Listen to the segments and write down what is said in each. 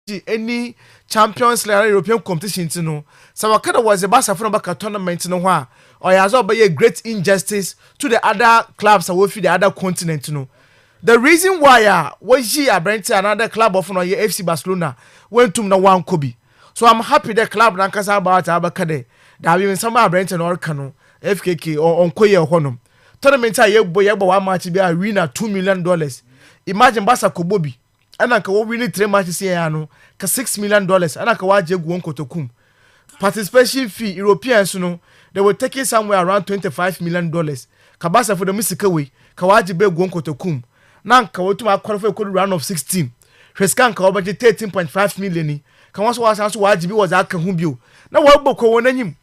any Champions League European competition to know. So what kind of was a Barcelona back tournament no wa or has all be a great injustice to the other clubs away from the other continent to know. The reason why was she a Brent another club of no FC Barcelona went to no one Kobe. So I'm happy the club Nankasa about Abakade. That even some Brent and Orkano, FKK or Onkoye Honum. Tournament I boy one match be a winner $2 million. Imagine Basa Kobobi. And I can win 3 matches here, $6 million. And I can watch Jaguan Kotokum. Participation fee, Europeans, they were taking somewhere around $25 million. Kabasa for the mystical way, Kawaji Be Gonkotokum. Now, Kawatuma qualified could round of 16. Hreskan Kawaji 13.5 million. Kawas was also Wajibi was at Kahumbio. Now, what book on him?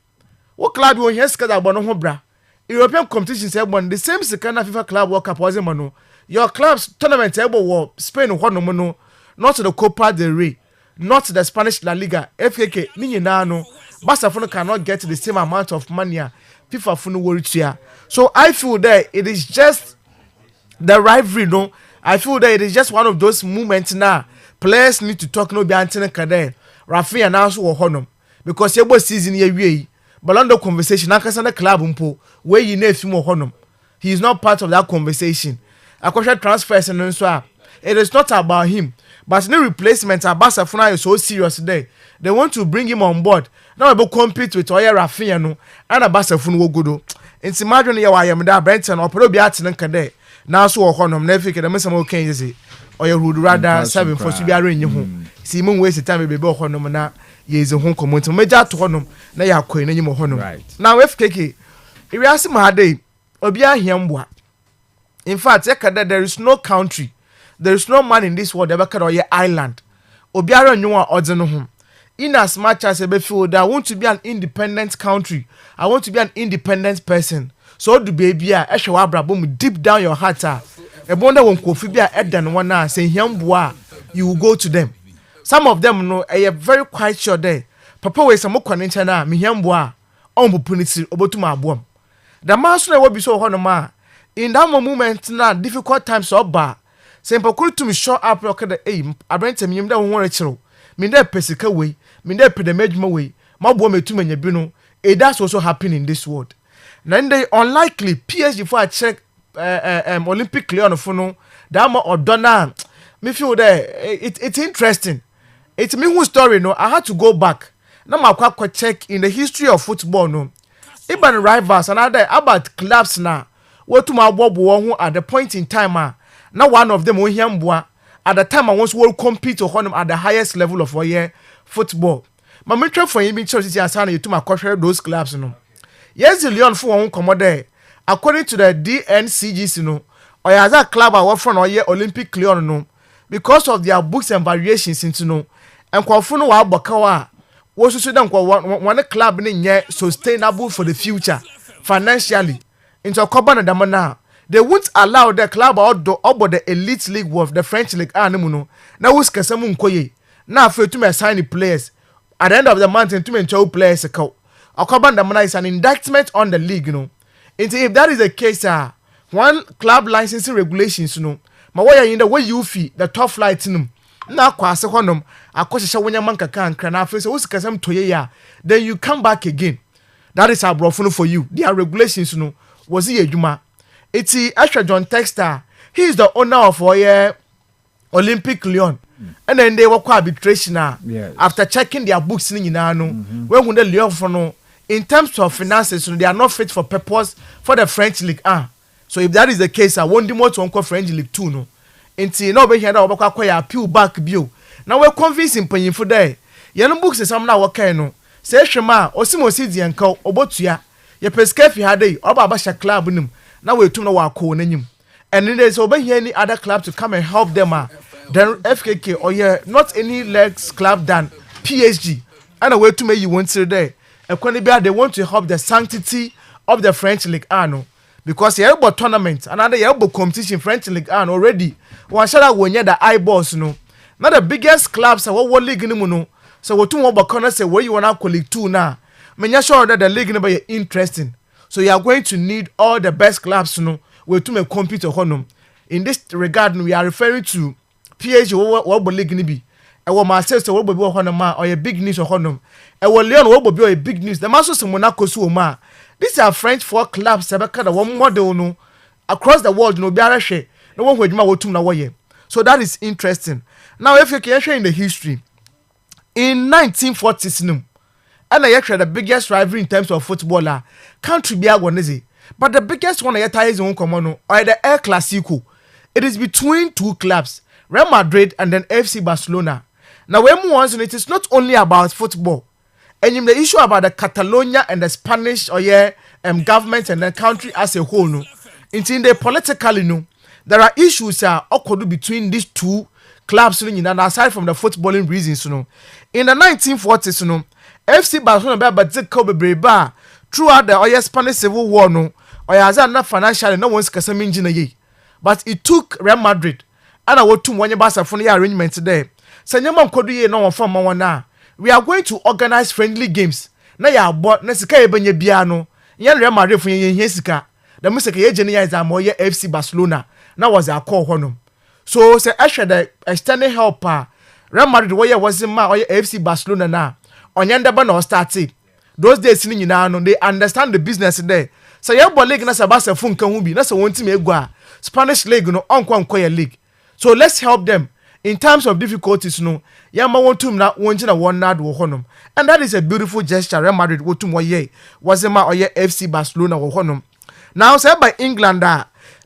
What club you hear Skada Bonohobra? European competition said one the same second FIFA Club World Cup was a mano. Your club's tournament table war Spain no not the Copa del Rey, not the Spanish La Liga, FKK, Ninano. Barcelona cannot get the same amount of money FIFA Funu World. So I feel that it is just the rivalry, no. I feel that it is just one of those moments now. Players need to talk no be Anthony Kade, Rafi and also Honum. Because your season here, but on the conversation, Nakasana club umpo, where you know if you Honum. He is not part of that conversation. Akosha transfers and so it is not about him. But no replacement at Barcelona is so serious today. They want to bring him on board. Now we will compete with Oya Rafinha and a Barcelona will go. It's imagine you I am that Brenton or probably Atin Kade. Now so Honum never the Mensah okay or you would rather 7 for to be arranged your home. Simon waste the time be before Honum na is a home common to major to Honum. Now you are queen any more Honum. Right. Now FKK. If you ask my day, Obia Hiambwa. In fact, there is no country, there is no man in this world ever can or island. Obiara nwa odeno home. In as much as I feel that I want to be an independent country, I want to be an independent person. So do baby, Eshawa Brabum deep down your heart. A wonder when Kofibia Edan one saying Hiambwa, you will go to them. Some of them know I am very quite sure there. Papa we some conventional, mi Hiambwa, punisi obotuma boom. The master will be so honoma. In that moment now, difficult times so bad. Simple could to me show up rocket the aim. I bring to me that one ritual. Me there pesica way, me there pedamage way. My boy me too many bruno. That's also happening in this world. Then they unlikely PSG for I check Olympic Leon Funo. That more or donna. Me feel there. It's interesting. It's me whose story no. I had to go back. Now my quack check in the history of football no. Even rivals and other about clubs now. What to my bob who at the point in time now one of them at the time I once will compete to him at the highest level of football. My mentor for him in church is to my culture those clubs no. Yes, the Leon for one commode according to the DNCGC no or as a club I work from Olympic Leon no because of their books and variations into no and kwafuno wa bakawa was so them one club in sustainable for the future financially. Into a Coban and Damana, they won't allow the club outdoor about the elite league of the French league. Animuno now who's Kasamun Koye now for to assign the players at the end of the month and to mentor players a cow. A Coban Damana is an indictment on the league, Into if that is the case, one club licensing regulations, my way in the way you feel the top flight in now kwase honum akosha wonya manka kan krana face who's Kasam Toya, then you come back again. That is our brofuno for you. There are regulations, was he a Juma? It's Asher John Texter. He is the owner of Olympic Lyon. And then they were arbitration after checking their books in Inano. When the Lyon for no, in terms of finances, they are not fit for purpose for the French League. So if that is the case, I won't do more to Uncle French League 2. No, until nobody had a peel back bill. Now we're convincing paying for there. Yellow books is some now okay no. Say Shema, Osimo Sidi and Co. Obotia. Ye peskefi hade oba abasha club nim na we tum na wa ko nanyim and then there's over here any other club to come and help them then FKK or not any legs club than PSG and a way to make you want to there and they want to help the sanctity of the French League no because you have tournament another you have competition French League already one shall when you the eyeballs no not the biggest clubs are what league no so what two more say where you want to league 2 now. Menya sure that the league number is interesting. So you are going to need all the best clubs where to make compete honum. In this regard, we are referring to PSG what league ni be. ɛwɔ Marseille wo bobi wɔ hɔ no ma ɔyɛ big news wɔ hɔ no ɛwɔ Lyon wo bobi ɔyɛ big news the maso se Monaco so ma these are French four clubs sebeka da one model no across the world no biara hwe no one hwedwuma wotum na woyɛ so that is interesting now if you can share in the history in 1940s no and I the biggest rivalry in terms of footballer country bia wonezi but the biggest one I ties in common or the El Clasico it is between two clubs Real Madrid and then FC Barcelona now when once it is not only about football and the issue about the Catalonia and the Spanish or government and the country as a whole no in the politically no there are issues occurred between these two clubs and aside from the footballing reasons no in the 1940s no FC Barcelona but breba throughout the Spanish Civil War no or not financially no one's kasaminjina but it took Real Madrid and I want to one Barca for the arrangement today so nyama nkodu ye no one form one we are going to organize friendly games na ya bought na sika ebenya bia no yan Real Madrid for yen sika the music ye genia is amoye FC Barcelona na was a call honum so say ehwe the extended helper Real Madrid was ma or FC Barcelona na onyanda ba na started those days ni nyina no they understand the business there so your ball league na sabasa fun kan hu bi na so wonti me egua Spanish league no onkwa ya league so let's help them in terms of difficulties no yama wontum na wonjina won na do honum and that is a beautiful gesture Real Madrid wotum woye wasema oye FC Barcelona wo honum now say by England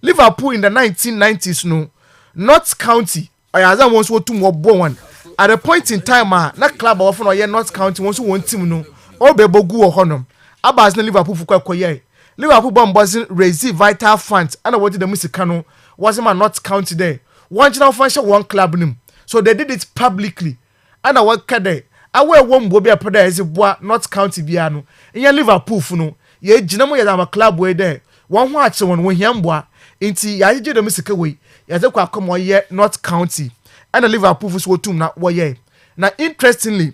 Liverpool in the 1990s no North County oyaza won so wotum wo bo one at a point in time na club of no North County won so won team no obebogu wo honum abas na Liverpool fukwa koye Liverpool bombazin raise vital funds and what did the music no was my North County there one channel function one club nim so they did it publicly and I work there I wear one bobi a pada as boa North County biano in Liverpool no ye ginamo ya club way there one watch one when yamboa inti ya je the music way ya ze kwa come ye North County and the Liverpool was wotum na woye now interestingly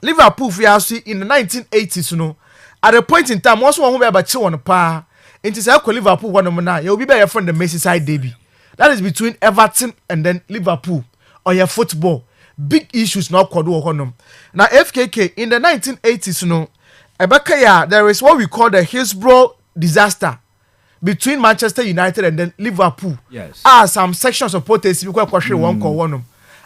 Liverpool fi in the 1980s no at a point in time also one who be about one pa inti say ko Liverpool one na you be your friend the Merseyside derby that is between Everton and then Liverpool or your football big issues now kodo honum now FKK in the 1980s no ebeka ya there is what we call the Hillsborough disaster between Manchester United and then Liverpool yes some sections of protest because kwahwe one ko one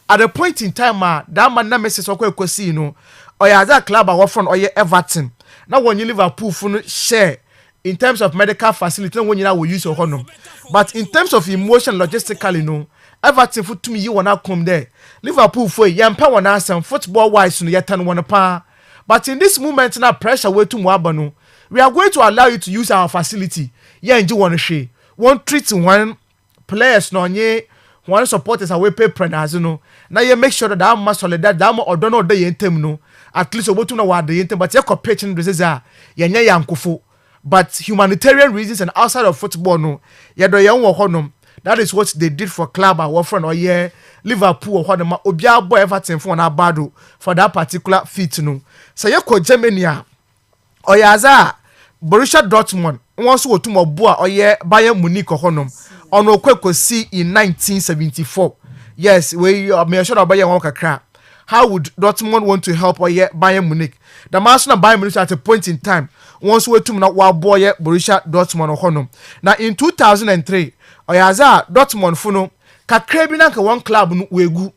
at the point in time that man na Messi so kwa see no or ya that club awon from or Everton now when you Liverpool fun share in terms of medical facility when you now will use your honum but in terms of emotion logistically no Everton for to me you wanna come there Liverpool for yampa wana some football wise no yetan one pa but in this moment now pressure way to mwaba no we are going to allow you to use our facility yeah nji one share one treat one players no nye one supporters away pay prenaz no na you make sure that ma solidar that ma odono de yentem no at least obotu na wa de yentem but ye competition reasons yenya yankofo but humanitarian reasons and outside of football no yedo ye won honum that is what they did for club our friend or yeah Liverpool or honum obi abo Everton for na bado for that particular feat no say ye ko Germany or yaza Borussia Dortmund won so otum obo or yeah Bayern Munich honum ono kweko see in 1974 yes we me sure about Bayern kakra how would Dortmund want to help or yeah Bayern Munich the master Bayern Munich at a point in time once we tum na wa boy Borussia Dortmund honum now in 2003 oyaza Dortmund funo kakra bi na ka one club no wegu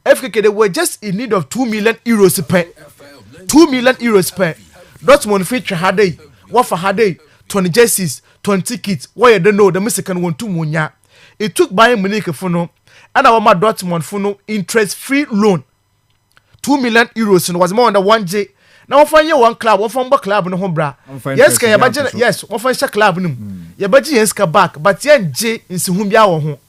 FKK they were just in need of 2 million euros per 2 million euros per Dortmund feature hadai what for hadai 20 jerseys 20 kits why you don't know the Mexican want to munya it took Bayern Munich funo and our Dortmund funo interest free loan 2 million euros was more than 1J now find you one club one from club no home bra yes can you yes one find club no you budget yes ka back but yen J in si hum bia wo ho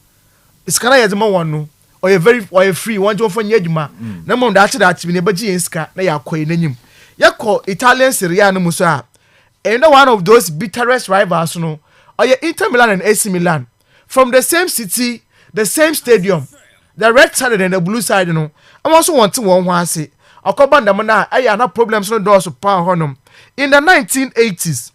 is kana yezema one no or you very or you free one jo fanya adwuma na mom da achi bi ne budget yes ka na ya koyi nanyim yakọ Italian Serie A no muso a and one of those bitterest rivals no or you Inter Milan and AC Milan from the same city the same stadium the red side and the blue side no I also want to one ho ase akobanda mo na aya na problems no do so pa honum in the 1980s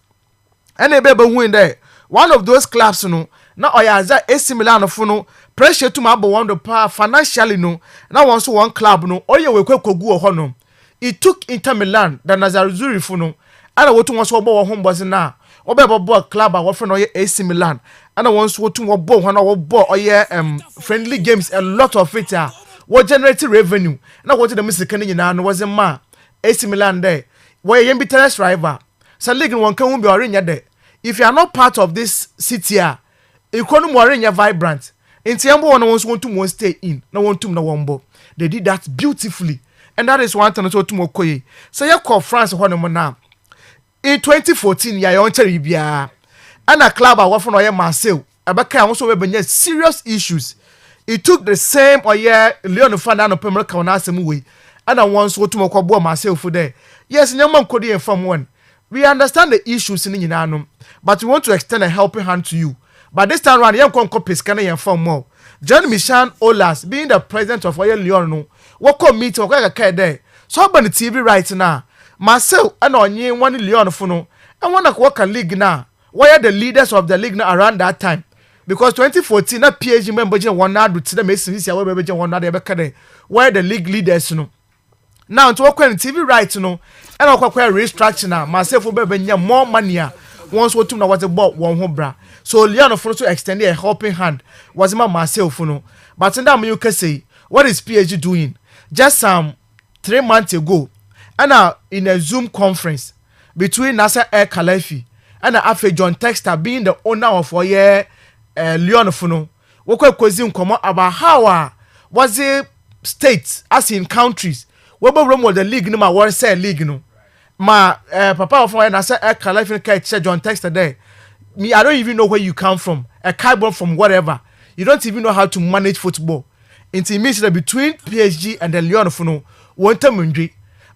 and ebebe win there one of those clubs no na oyaza AC Milan fo no pressure to my one the power financially no now once one club no or you we kogu hono it took Inter Milan the Nazaruzuri funo and I want to once obo home was na obo club I friend or AC Milan and I once want to obo when I bought or friendly games a lot of it what generating revenue na what the music can na no was a ma AC Milan there where you be terrace rival so league one can be orinya there if you are not part of this city economy orinya vibrant inti yambo one want to stay in no want to no one they did that beautifully and that is one thing to mokoye so you call France hono now in 2014 ya yon cherry bia and a club I work for no Marseille abaka also we serious issues. It took the same Leon Fanda no Pemel Kaunasem way and I once go to Mokobo myself for there. Yes, Nyaman Kodi from one. We understand the issues in Yanum, but we want to extend a helping hand to you. But this time around, young Compis can inform more. John Michan Olas, being the president of Leon, what come meet or there. So on the TV right now. Marcel and on ye 1 Leon Funo, and one of work a league now. Why are the leaders of the league now around that time? Because 2014 na PSG member je one na do to the Messi this year we be je one na dey be kade where the league leaders no now to work on TV right no and okwa restructure na myself be nya more money once we tum na what about one ho bra so Leon for so extend a helping hand was my myself no but now you can say what is PSG doing just 3 months ago and in a Zoom conference between Nasser El Khelaïfi and Afe John Texter being the owner of Leon Funo, woko kwezi nkomo about how was the states as in countries webo room was the league no ma war say league no ma papa of na say Khelaïfi John Texter there me I don't even know where you come from a carbon from whatever you don't even know how to manage football until means that between PSG and the Leon Funo one time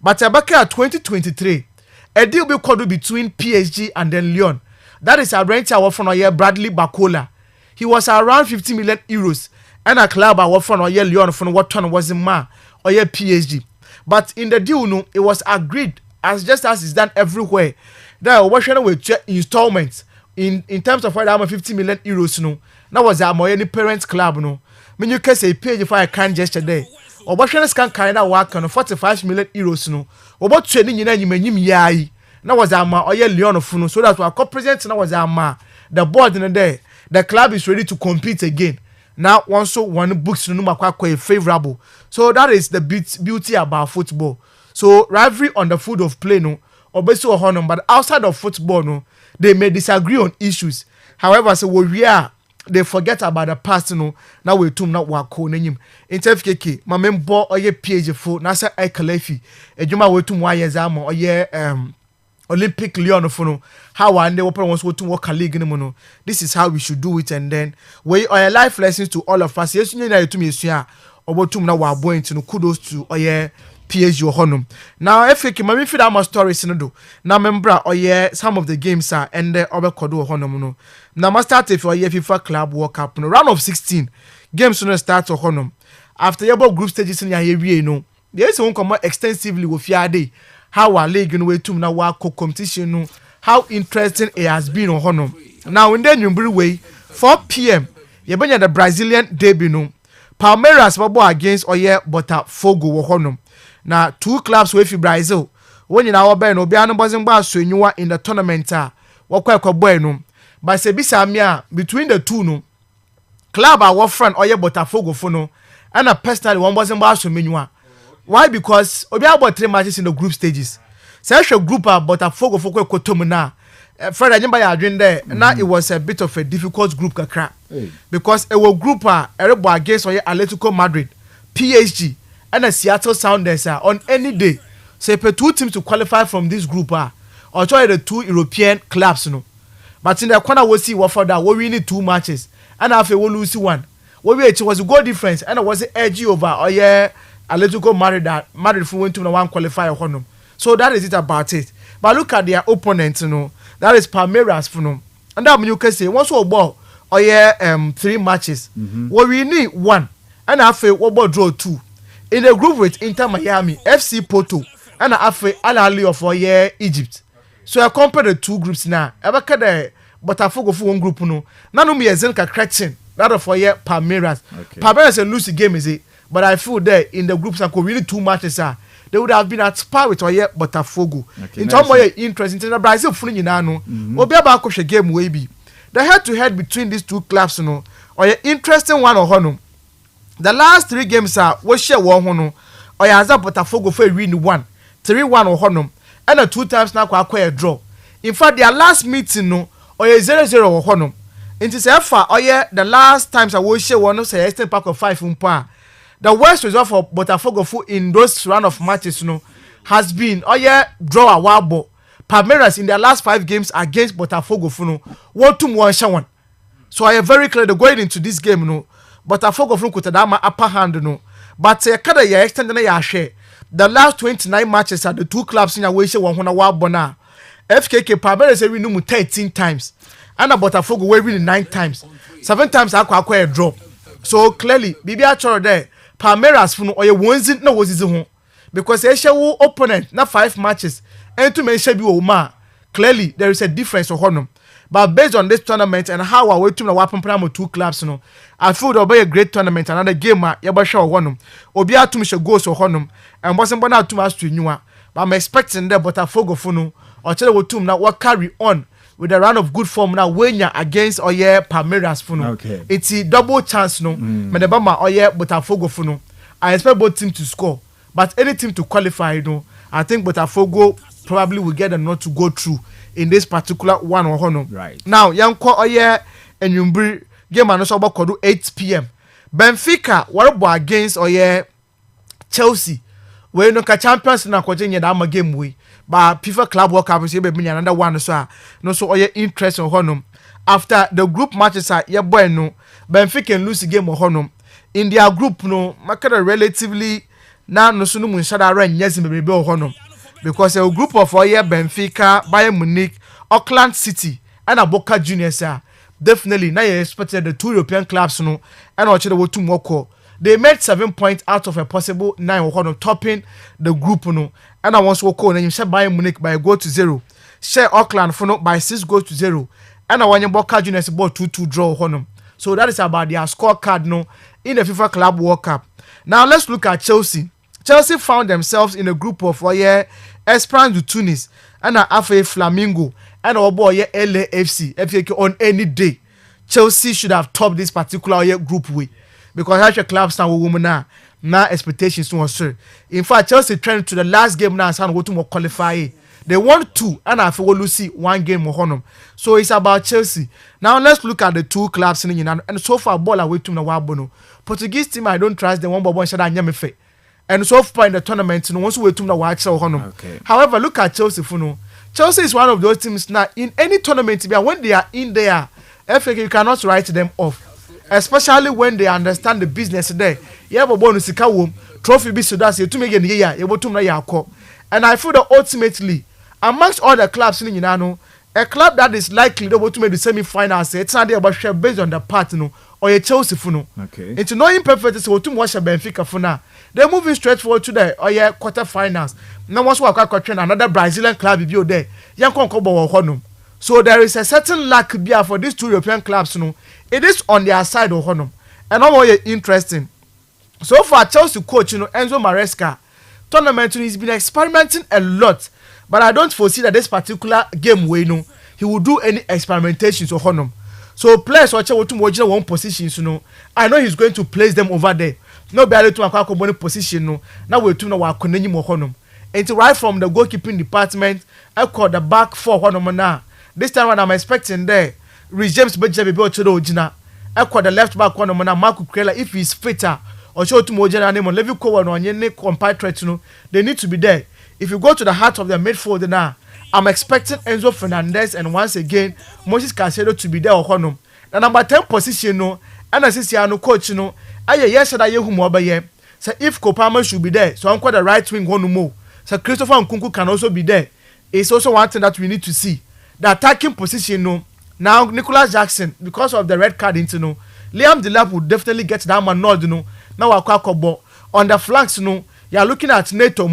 but abaka 2023 a deal be called between PSG and then Lyon that is a rent our from Bradley Bakola. He was around 50 million euros and a club our from Lyon from what ton was in ma or PSG. But in the deal, no, it was agreed as just as it's done everywhere. That was with installments in terms of whether I'm 50 million euros no. That was any parent club no. When you can say pay if I can gesture there. Or what can kind of work on 45 million euros no. Or what training you mean yai. That was or Lyon Funo so that our co-president now was the board in the day. The club is ready to compete again. Now, one books no quite favorable. So that is the beauty about football. So rivalry on the field of play no, or basically honor, but outside of football no, they may disagree on issues. However, so we are they forget about the past no. Now we tum not work on him. In TFKK, my member or ye PG for Nasser El Khelaïfi. Ejuma we tum why exam or ye Olympic Leon Funo, how one day open wants to work a league in mono. This is how we should do it, and then we are life lessons to all of us. Yes, you know to me, sir. About to now we are going to kudos to PSG honum. Now, if you can feel that much stories in do. Now, remember, some of the games are and the other kodo honum no. Now, must start if FIFA Club World Cup no round of 16 games no start to honum. After your group stages in your area, no, there is one come extensively with your day. How our league in way to now work competition no. How interesting it has been on honum. Now, in the new way, 4 p.m. you bring the Brazilian debut no. Palmeiras babo against Botafogo honum. Now 2 clubs with Brazil. When you now be no be an buzzing bar so you in the tournament boy no. But se bisa between the two no. Club our friend Botafogo for no. And a personally one buzzing bar so menyua. Why? Because we have about 3 matches in the group stages. Such a group Botafogo for Kotomuna. Fred, I remember you doing there. Now it was a bit of a difficult group kakra. Because it was group against Atletico Madrid, PSG, and the Seattle Sounders on any day. So if 2 teams to qualify from this group or try the 2 European clubs no. But in the corner we see what for that we need 2 matches and after we lose 1. It was a goal difference and it was edgy over Atletico Madrid for went to the 1 qualifier honum. So that is it about it. But look at their opponent, that is Palmeiras for no. And that you can say once we ball 3 matches. We need 1 and after we ball draw 2. In a group with Inter Miami, FC Porto, and after Al Ahly of Egypt. So I compare the 2 groups now. Ever kada Botafogo for 1 group no. Nanu me ezenka correction That for yeah Palmeiras. Okay. Palmeiras a lose game is it? But I feel there in the groups and really 2 matches they would have been at par with Oye Botafogo. Okay, In terms of interest, in Brazil, fully in ano. Obi about a game way be. The head-to-head between these two clubs, or interesting one or honum. The last 3 games we share one honum. Or has a Botafogo for a win 1, 3-1 or honum, and a 2 times now a draw. In fact, their last meeting or 0-0 or honum. It is far the last times I will share one say Eastern Park of 5 The worst result for Botafogo in those round of matches has been draw a wabo. Palmeiras in their last 5 games against Botafogo 1-1. So I am very clear going into this game Botafogo could have upper hand but kada ya extend na share. The last 29 matches at the 2 clubs in a way one wabo na. FKK Palmeiras win 13 times and Botafogo win 9 times. 7 times a draw. So clearly bibi achoro there Palmeiras funu oye wonzi na wozizi ho because they show opponent na 5 matches and to mention bi wo ma clearly there is a difference for honum. But based on this tournament and how our way to the weapon plan 2 clubs I feel there will be a great tournament. Another game yaba show honum obi atum she goals for honum and wasn't born out too much to nyua. But I'm expecting the Botafogo funu or tell wo tum na what carry on with a round of good form now wenya against Oye Palmeiras funu. Okay. It's a double chance Medebama Oye Botafogo funu. I expect both teams to score, but any team to qualify I think Botafogo probably will get a not to go through in this particular one or honor. Right. Now, Yanko Oye and Yumbri game and also about 8 p.m. Benfica what against Oye Chelsea. We no ka champions na kwaje da game we. But FIFA Club World Cup is another one so no so Oye interest on honum. After the group matches boy Benfica can lose the game on honum. In their group makada relatively na no sunu mun shada ran yes me be honum. Because a group of Oye Benfica, Bayern Munich, Auckland City, and Boca Juniors definitely now you expected the 2 European clubs and actually were 2 more. They made 7 points out of a possible 9 topping the group and I once walk on and you share Bayern Munich by a goal to 0. Share Auckland by 6 goals to 0. And I want your Boca Juniors about 2-2 draw honum. So that is about their scorecard in the FIFA Club World Cup. Now let's look at Chelsea. Chelsea found themselves in a group of Esperance de Tunis and Afe Flamingo and LAFC. FK on any day, Chelsea should have topped this particular group way because actual clubs now women now expectations to us. In fact, Chelsea turned to the last game now and go to qualify. They want 2 and I will see 1 game more honum. So it's about Chelsea. Now let's look at the 2 clubs in the and so far ball away to the Wabono. Portuguese team I don't trust the one by one shot and and so far in the tournament, once we to the watch honum. However, look at Chelsea Chelsea is one of those teams now in any tournament when they are in there, FA you cannot write them off. Especially when they understand the business there. You have a bonus trophy be so that's to make able to and I feel that ultimately amongst all the clubs in a club that is likely to make the semi-finals, it's not about share based on the part or a Chelsea Okay. It's no imperfect so to watch a Benfica for now. They're moving straight forward to the quarter-finals. Now once we are another Brazilian club if you're there, so there is a certain lack for these 2 European clubs. It is on their side of honum. And all interesting. So far, Chelsea coach Enzo Maresca tournament he's been experimenting a lot, but I don't foresee that this particular game he will do any experimentations of honum. So players watch one position, I know he's going to place them over there. No barely to a position. Now we're to know what Koneni Mohonum. And right from the goalkeeping department, I call the back 4 Honomana. This time when I'm expecting there, Rich James Bejabi Bochero Jina. I call the left back Honomana Marco Krela if he's fitter or show to Mojana name on Levi Kowan or Yene compatriot. They need to be there. If you go to the heart of the midfield now, I'm expecting Enzo Fernandez and once again Moses Caicedo to be there or honum. The number 10 position and assistant coach yes that you who so if Kopama should be there, so I'm quite the right wing one more. So Christopher Nkunku can also be there. It's also one thing that we need to see. The attacking position now Nicholas Jackson because of the red card into Liam Delap would definitely get that man nod now on the flanks you're looking at Neto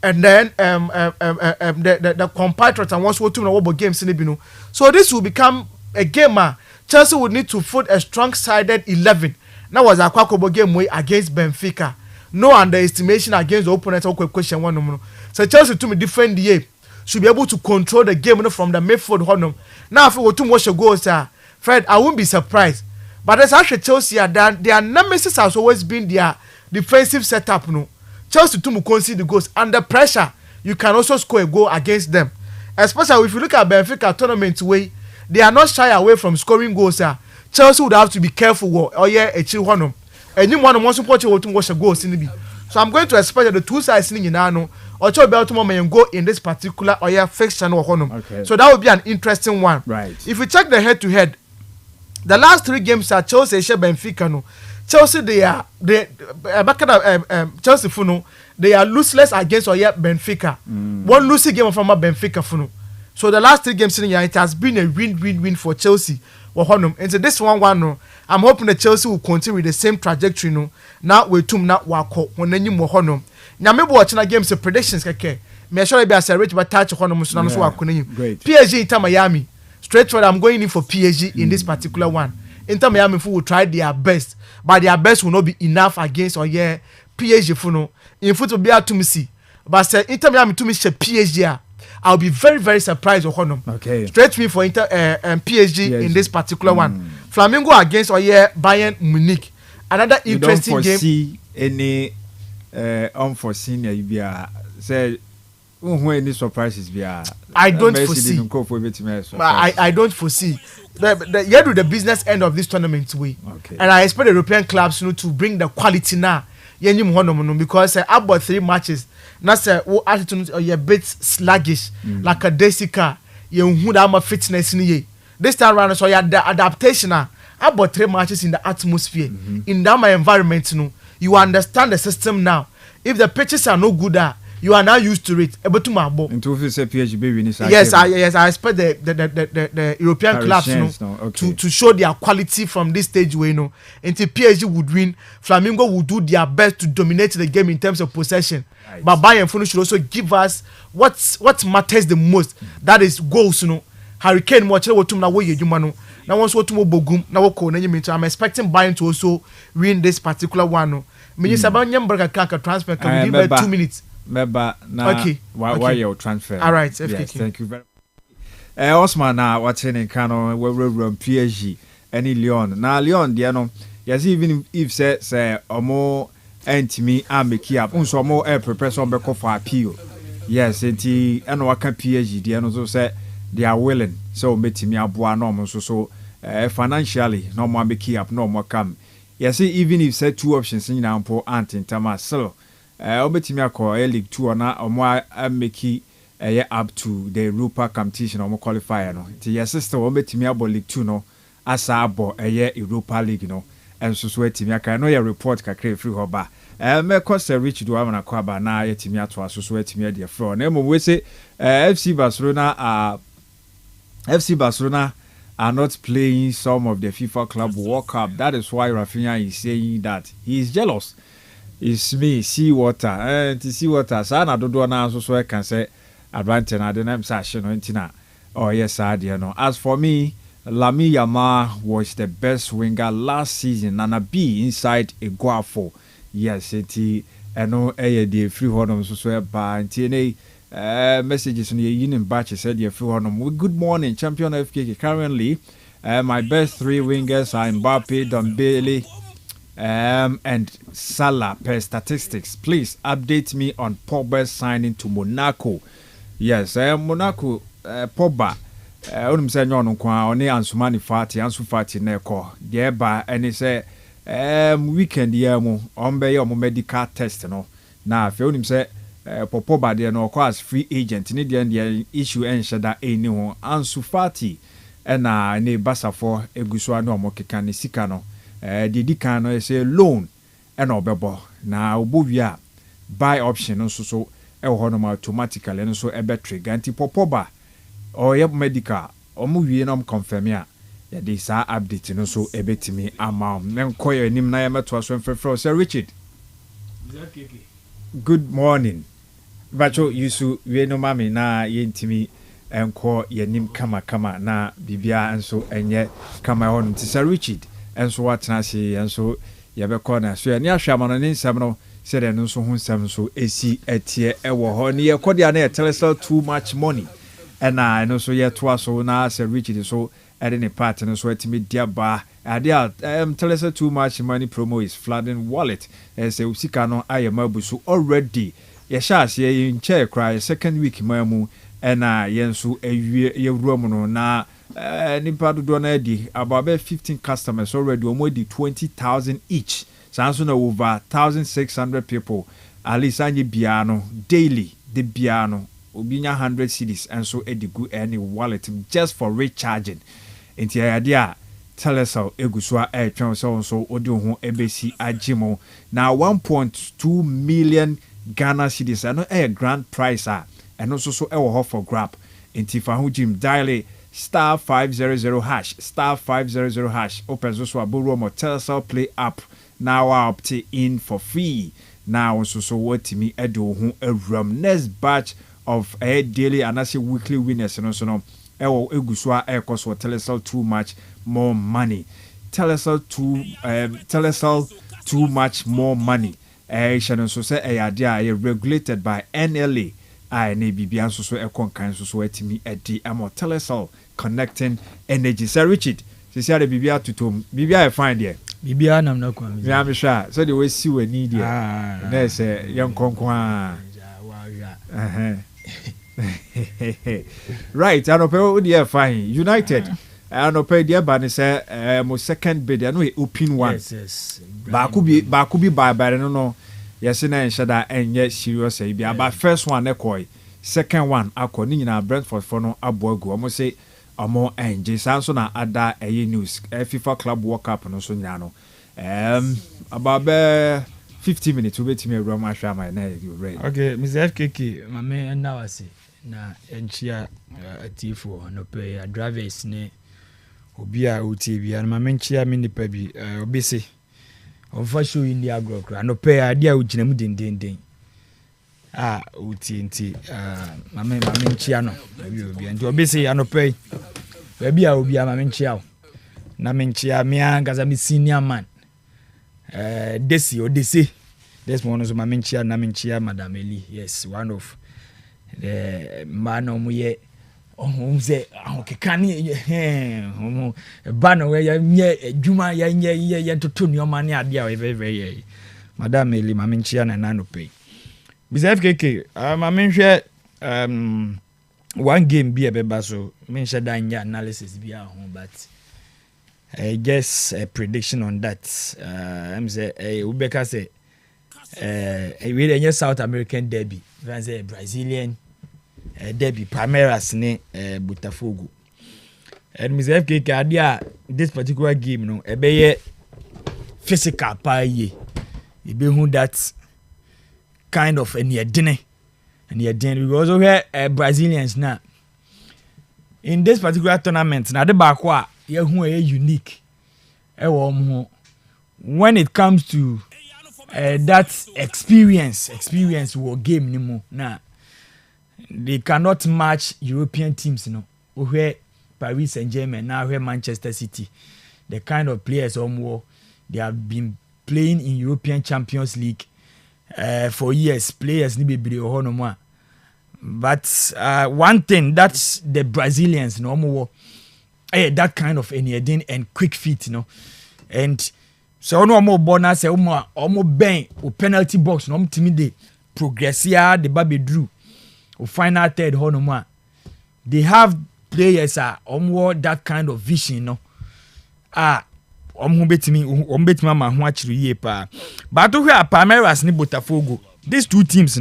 and then the compatriots and once we to games in so this will become a game Chelsea would need to foot a strong-sided 11. That was a Kwakobo game way against Benfica. No underestimation against the opponent. Question one. So Chelsea to me defend the year should be able to control the game from the midfield. Now if we were to watch a goal, sir, Fred, I won't be surprised. But as actually Chelsea are done, their nemesis has always been their defensive setup. No, Chelsea to concede the goals under pressure. You can also score a goal against them. Especially if you look at Benfica tournament way, they are not shy away from scoring goals. Sir. Chelsea would have to be careful. A chill one. And you want to support you to watch a goal in the. So I'm going to expect that the two sides in Nano or to be able to go in this particular fixture or honum. Okay. So that would be an interesting one. Right. If we check the head to head, the last 3 games are Chelsea, Benfica. No. Chelsea Chelsea Funo, they are loseless against Benfica. One losing game from Benfica Funo. So the last 3 games in it has been a win for Chelsea. And so this one, no, I'm hoping that Chelsea will continue with the same trajectory. No, now we tum now wako when you more honor. Now maybe watching a games of predictions. Okay, me sure be as a rich but touch honor musu na so wako na PSG Inter Miami. Straight forward, I'm going in for PSG in this particular one. Inter Miami will try their best, but their best will not be enough against PSG Funo. In foot will be out to me see, but say Inter Miami to me share PSG. I'll be very, very surprised with Honum. Okay. Straight me for Inter PSG in this particular one. Flamengo against Bayern Munich. Another interesting game. You don't foresee any unforeseen say any surprises I don't foresee. I don't foresee. The business end of this tournament way. Okay. And I expect the European clubs to bring the quality now. Because about 3 matches. Now say attitude or a bit sluggish like a Desica, you who have fitness in ye. This time around so you the adaptation about 3 matches in the atmosphere, in that my environment, you understand the system now. If the pitches are no good, you are now used to it. Able to my yes, I expect the European clubs to show their quality from this stage where until PSG would win, Flamengo would do their best to dominate the game in terms of possession. Right. But Bayern Funo should also give us what matters the most. That is goals, Hurricane watch na wo yeduma na won so to bogum na wo ko na nyimi. I'm expecting Bayern to also win this particular one. No. Me saba nyambra ka transfer can give 2 minutes. Meba na why your transfer. All right, yes, thank you very much. Osman na watching in Kano we PSG any Lyon. Na Lyon dia no yes even if say omo entimi ameki up unso omo prepare so be call for appeal. Yes, enti eno waka PSG dia no so say they are willing so metimi aboa no omo so financially no mo ameki up no mo come. Yes, even if say 2 options in ampo antintama so obetimi akọ League 2 na omo ameki up to the Europa competition omo qualifier no. Ti yes sister obetimi abo League 2 no asa abo Europa League no. Enso so etimi aka no ya report kakra free hoba. Me cost reach do amana kwa ba na etimi ato aso so etimi de free. Na emo we say FC Barcelona are not playing some of the FIFA Club World Cup. That is why Rafinha is saying that he is jealous. It's me, sea water. To sea water. So I don't know so I can say advantage na the name session no. Oh yes, I know. As for me, Lamine Yamal was the best winger last season and a B inside a Guafo. Yes, it no the free honor so by TNA messages on the union batch said the free honor. Good morning, champion FKK. Currently, my best 3 wingers are Mbappe, Dembele, and Salah per statistics. Please update me on Pogba's signing to Monaco. Yes, Monaco Pogba. Say no kwa oni Ansumani Fati neko thereby and say weekend year mu ombe your medical test no na afi onim say Pogba there no as free agent ni the issue enshada eni ho Ansu Fati na ne basafo eguso anu omokeka ne sika no di kan no say loan and obebo na obowia buy option no so e ho no automatically no so ebe trigger anti Pogba or yep medical or movie no confirm ya de sa update no so ebetimi amount men koyo enim na ya meto so mfefro Sir Richard. Good morning bacho yusu we no mami na yentimi ɛnkɔ yɛnim kama na bibia nso ɛnyɛ kama hɔ no tisa Richard enso watena se enso yɛbɛkɔ na so ne ahwɛ amano ne nsɛm no sɛde no nso ho nsɛm nso esi etie ɛwɔ hɔ ne yɛkɔ dia na yɛtelesel too much money ɛna ɛno so yɛtoa so na sɛ Richard so ɛde ne part no so atimi dia ba ade a telesel too much money promo is flooding wallet sɛ usika no ayɛ mabusu already yɛhyɛ ase yɛ nkyɛ cry second week mamu ɛna yɛnso awie yɛwura mu no na nipa dodo na di about 15 customers already almost 20,000 each so na over 1,600 people at least anye biano daily the biano obinya 100 cedis and so edigu any wallet just for recharging enti idea telesal egusua twon so odi ho ebesi agimo na 1.2 million Ghana cedis ano grand prize and also so ewo for grab enti fa ho jim dial star 500 hash star 500 hash open so aboro mo telesal play app now opt in for free now so what me edo ho awram next batch of a daily and as weekly winners no so no ewo egusua ekoso telesal too much more money telesal too much more money shano so say e regulated by NLA I ne bibia so ekon kan so atimi edi amo telesal connecting energy. Sir Richard, she said bibia tutum bibia I find there bibia nam na kwa me am sure so the way see we need there na say yan konkon right anope we dey fine United anope dey ba ne say mo second bid no open one yes ba ku bi ba no yes na enshada enye serious e bia but first one ekoi second one akọ ni nyina Brentford for no aboagu omo say omo enje sanso na ada eye news FIFA Club World Cup no so nya no about 50 minutes we betimi ewram ahwa my na you ready okay Mr. FKK mame na wase na enchia atifo no pay drivers ne obi a oti bia na mame enchia me nipa bi obese onfa show in the agro no pay ade a ugina mu dendenden oti mame enchia no obi and obese anopay baby a obi a mame enchia na me enchia me angaza me senior man Desi this one is mame enchia na me enchia Madam Eli yes one of the man omuye say okekani bano we nye adwuma ya nye toto nneoma ne ade a very Madam Eli mame enchia na nanopay Mr. FKK mame nhwe one game bi ebeba so me nhwe dan ya analysis bi a ho but I guess a prediction on that I'm say Ubeka say we dey South American derby we say Brazilian derby Palmeiras ne Botafogo and Mr. FKK adia this particular game no ebeye physical pa ye e be hu that kind of any dinner and we also hear Brazilians now in this particular tournament now the back wa ye hu unique when it comes to that experience war game anymore now they cannot match European teams where Paris Saint-Germain now where Manchester City the kind of players they have been playing in European Champions League for years players ni bebre ho no mo but one thing that's the Brazilians that kind of anything and quick feet and so no more bonus say omo ben o penalty box no timi dey progressia the baby drew o final third ho no mo they have players that kind of vision betimi ma ho akire yie pa but to hear Palmeiras ni Botafogo these two teams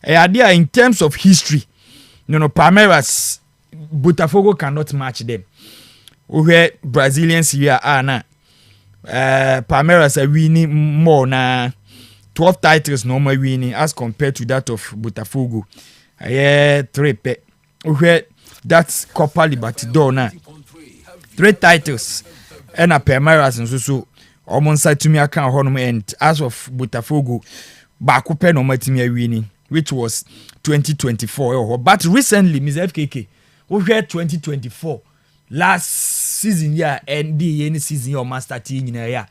they are in terms of history Palmeiras Botafogo cannot match them where Brazilians here na Palmeiras are winning more na 12 titles normal winning as compared to that of Botafogo 3 where that's Copa Libertadores na 3 titles and a Palmeiras and so almost to me account honum and as of Botafogo bakupe no matimi winning which was 2024 but recently Mr. FKK we had 2024 last season yeah and the any season your master team in yeah.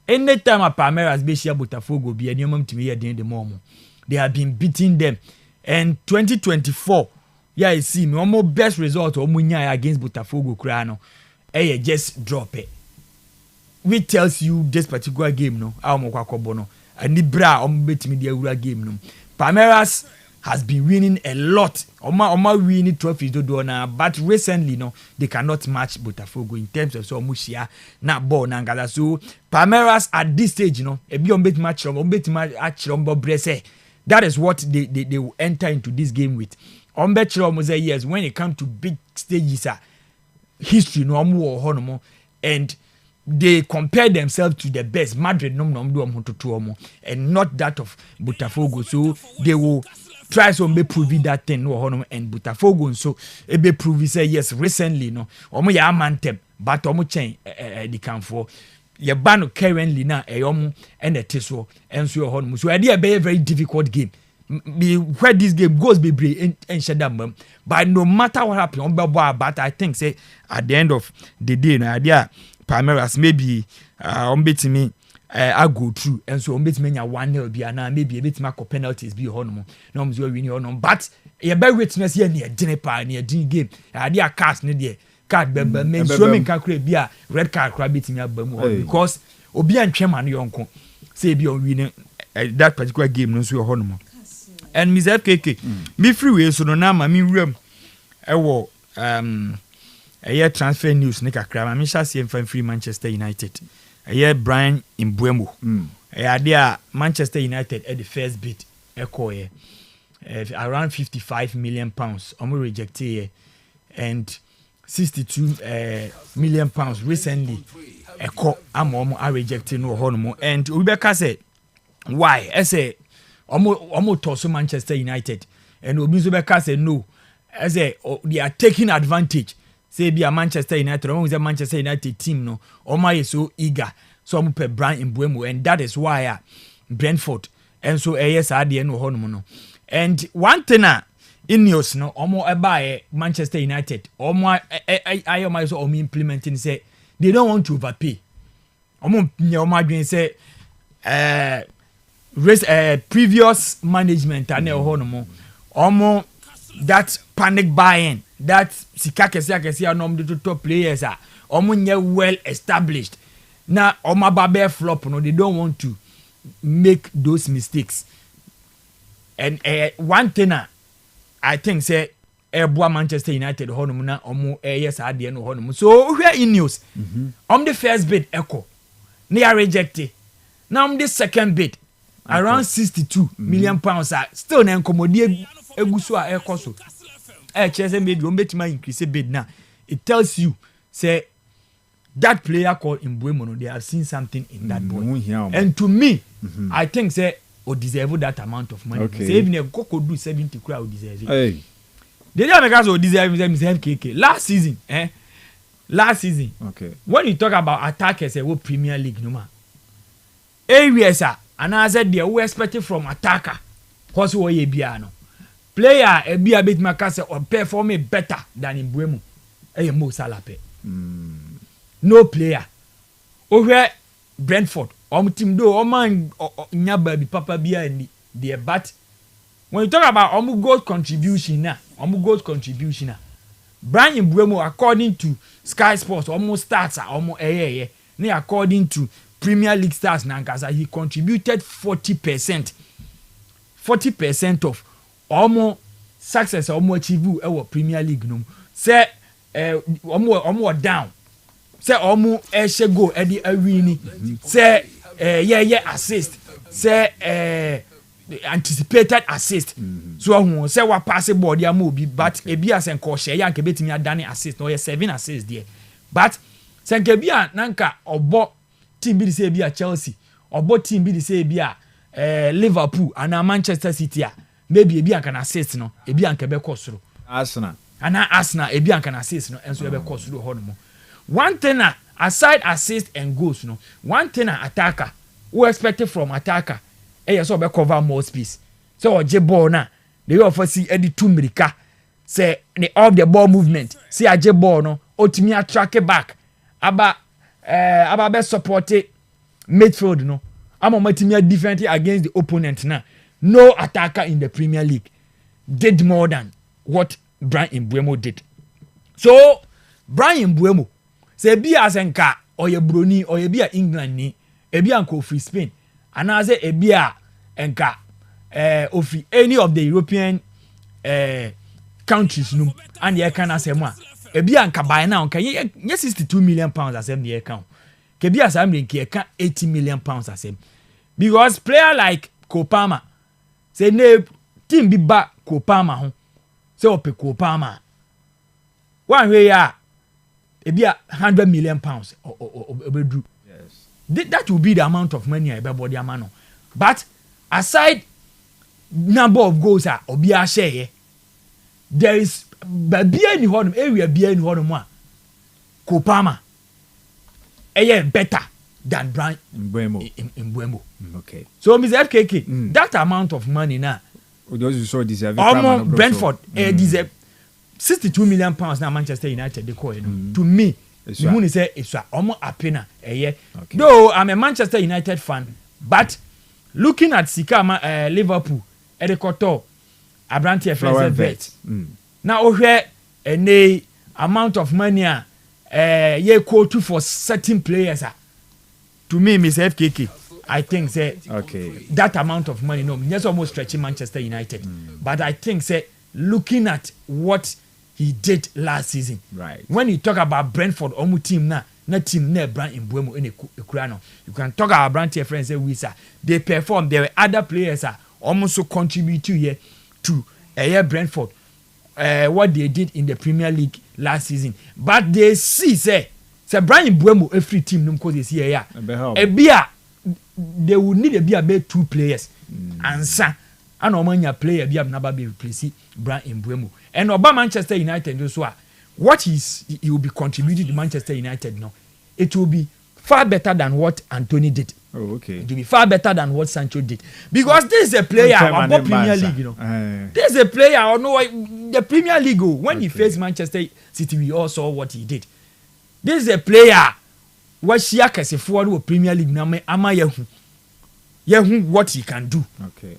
Anytime a Palmeiras be share Botafogo be any moment to me at the end of the moment. They have been beating them. And 2024, yeah, you see me almost best result Omunya against Botafogo Crano. Eh, just drop it. Which tells you this particular game no. Bono. And the bra bet me the game no. Palmeiras has been winning a lot. Oma winning trophies do now, but recently no, they cannot match Botafogo in terms of so mushia na ball na so Palmeiras at this stage, you know, a be on bet match brese. That is what they will enter into this game with. On bet yes, when it comes to big stages, history no more and they compare themselves to the best. Madrid and not that of Botafogo. So they will try to be prove that thing and Botafogo so be prove say yes recently no omo ya amantem but omo chen the can for ye ban currently na eyomo and the teso enso hono so e dey be a very difficult game where this game goes be brave and shadam but no matter what happen on but I think say at the end of the day na idea Palmeiras maybe on betimi I go through and so bet me 1-0 be na maybe a bit mark penalties be hono no mzo win hono but ye be witness here near dinner pa near din game ade a cast ne there card bembe men so me kan kura bi a red card kura bit me abamu because obi antwema no yonko say be on win that particular game no so hono and Mr. FKK me free way so no na ma me wram e wo a transfer news ne kakra ma me sha see free Manchester United Brian Mbeumo. Idea Manchester United at the first bid around £55 million. Rejected and £62 million recently. I rejected no hormone. And Rebecca said, why? I say almost also Manchester United. And Rebecca said no. I say they are taking advantage. Say be a Manchester United, or a Manchester United team, no, Oma is so eager, so I'm pe Brian Mbeumo, and that is why Brentford, and so yes, I didn't know no. And one thing in news, no, Omo buy Manchester United, Omo I am also implementing say they don't want to overpay. Omo doing say previous management and Omo that panic buying. That sika kesi anom the top players are well established. Now Oma Babe flop no, they don't want to make those mistakes. And one thing I think say Manchester United honum na omo yes ade no honum. So we are in news. The first bid echo. They are rejected. Now the second bid around £62 million still na enkomodie eguso a ekoso. Increase bid now. It tells you, say that player called Mbeumo, they have seen something in that boy. And to me, I think say deserve that amount of money. Say even a Coco do 70 crowd deserve it. Hey. They don't make us deserve KK. Last season. Okay. When you talk about attackers, what Premier League no man. Areas and I said they were expected from attacker. What's what you be no. Player be a bit makase or perform better than Mbeumo. Mo Salah pe. No player. Over Brentford. Team do man nyaba bi papa bia ni there, but when you talk about goal contribution na, Brian Mbeumo according to Sky Sports almost starts according to Premier League stars na nkasa he contributed 40% of success achieve Premier League no say down say go edi awini say assist say anticipated assist so say wa pass ball dia mo bi but e bi asen ko share yanke betimi adane assist no 7 assists there but senke bia nanka obo team bi say bia Chelsea obo team bi say bia Liverpool and Manchester City maybe ebi anka na assist no ebi anka be kosoro Arsenal ebi anka na assist no enso e be kosoro ho no one thing aside assist and goals no one thing attacker who expected from attacker so be cover more space so oje ball na they offer see edi 2 mirika say the off the ball movement see aje ball no otimi attrack back aba be support midfield no ama matimi defend against the opponent na no attacker in the Premier League did more than what Brian Mbeumo did. So Brian Mbeumo say bi asenka oye broni oye bi a England ni ebi anko free Spain and I say ebi a enka of any of the European countries no and ye can asem a ebi anka buy now can ye 62 million pounds asem the account ke bi asem nke ka 80 million pounds asem because player like Kopama say ne team bi ba Kopama ho say ope Kopama one way ya ebi a 100 million pounds obedru. Yes, that will be the amount of money everybody amano. But aside number of goals are obi a share, there is babia ni honum area bia ni honum a Kopama better than Brian Mbeumo. Okay, so Mr. FKK that amount of money now those so deserve Brentford deserve 62 million pounds now Manchester United they call to me the money say it's almost a penny a year. Though I'm a Manchester United fan, but looking at Sikama Liverpool Edekoto Abranti FSF vet now here a amount of money ye quote for certain players to me Mr. FKK I think say that amount of money no just almost stretching Manchester United but I think say looking at what he did last season. Right. When you talk about Brentford, team na team na Brian Mbeumo in Ekurano. You can talk about Brant's friends say Wisa. They perform. There were other players almost so contribute to Brentford. What they did in the Premier League last season. But they see say Brian Mbeumo every team no because they see here. They would need a be two players. And sa and Omania player be never be replaced Brian Mbeumo. And Oba Manchester United also what he will be contributing to Manchester United now. It will be far better than what Anthony did. Oh, okay. It will be far better than what Sancho did. Because this is a player of the Premier League, you know. This is a player or no the Premier League when he faced Manchester City we all saw what he did. This is a player what she can forward with Premier League now ama yehu what he can do. Okay.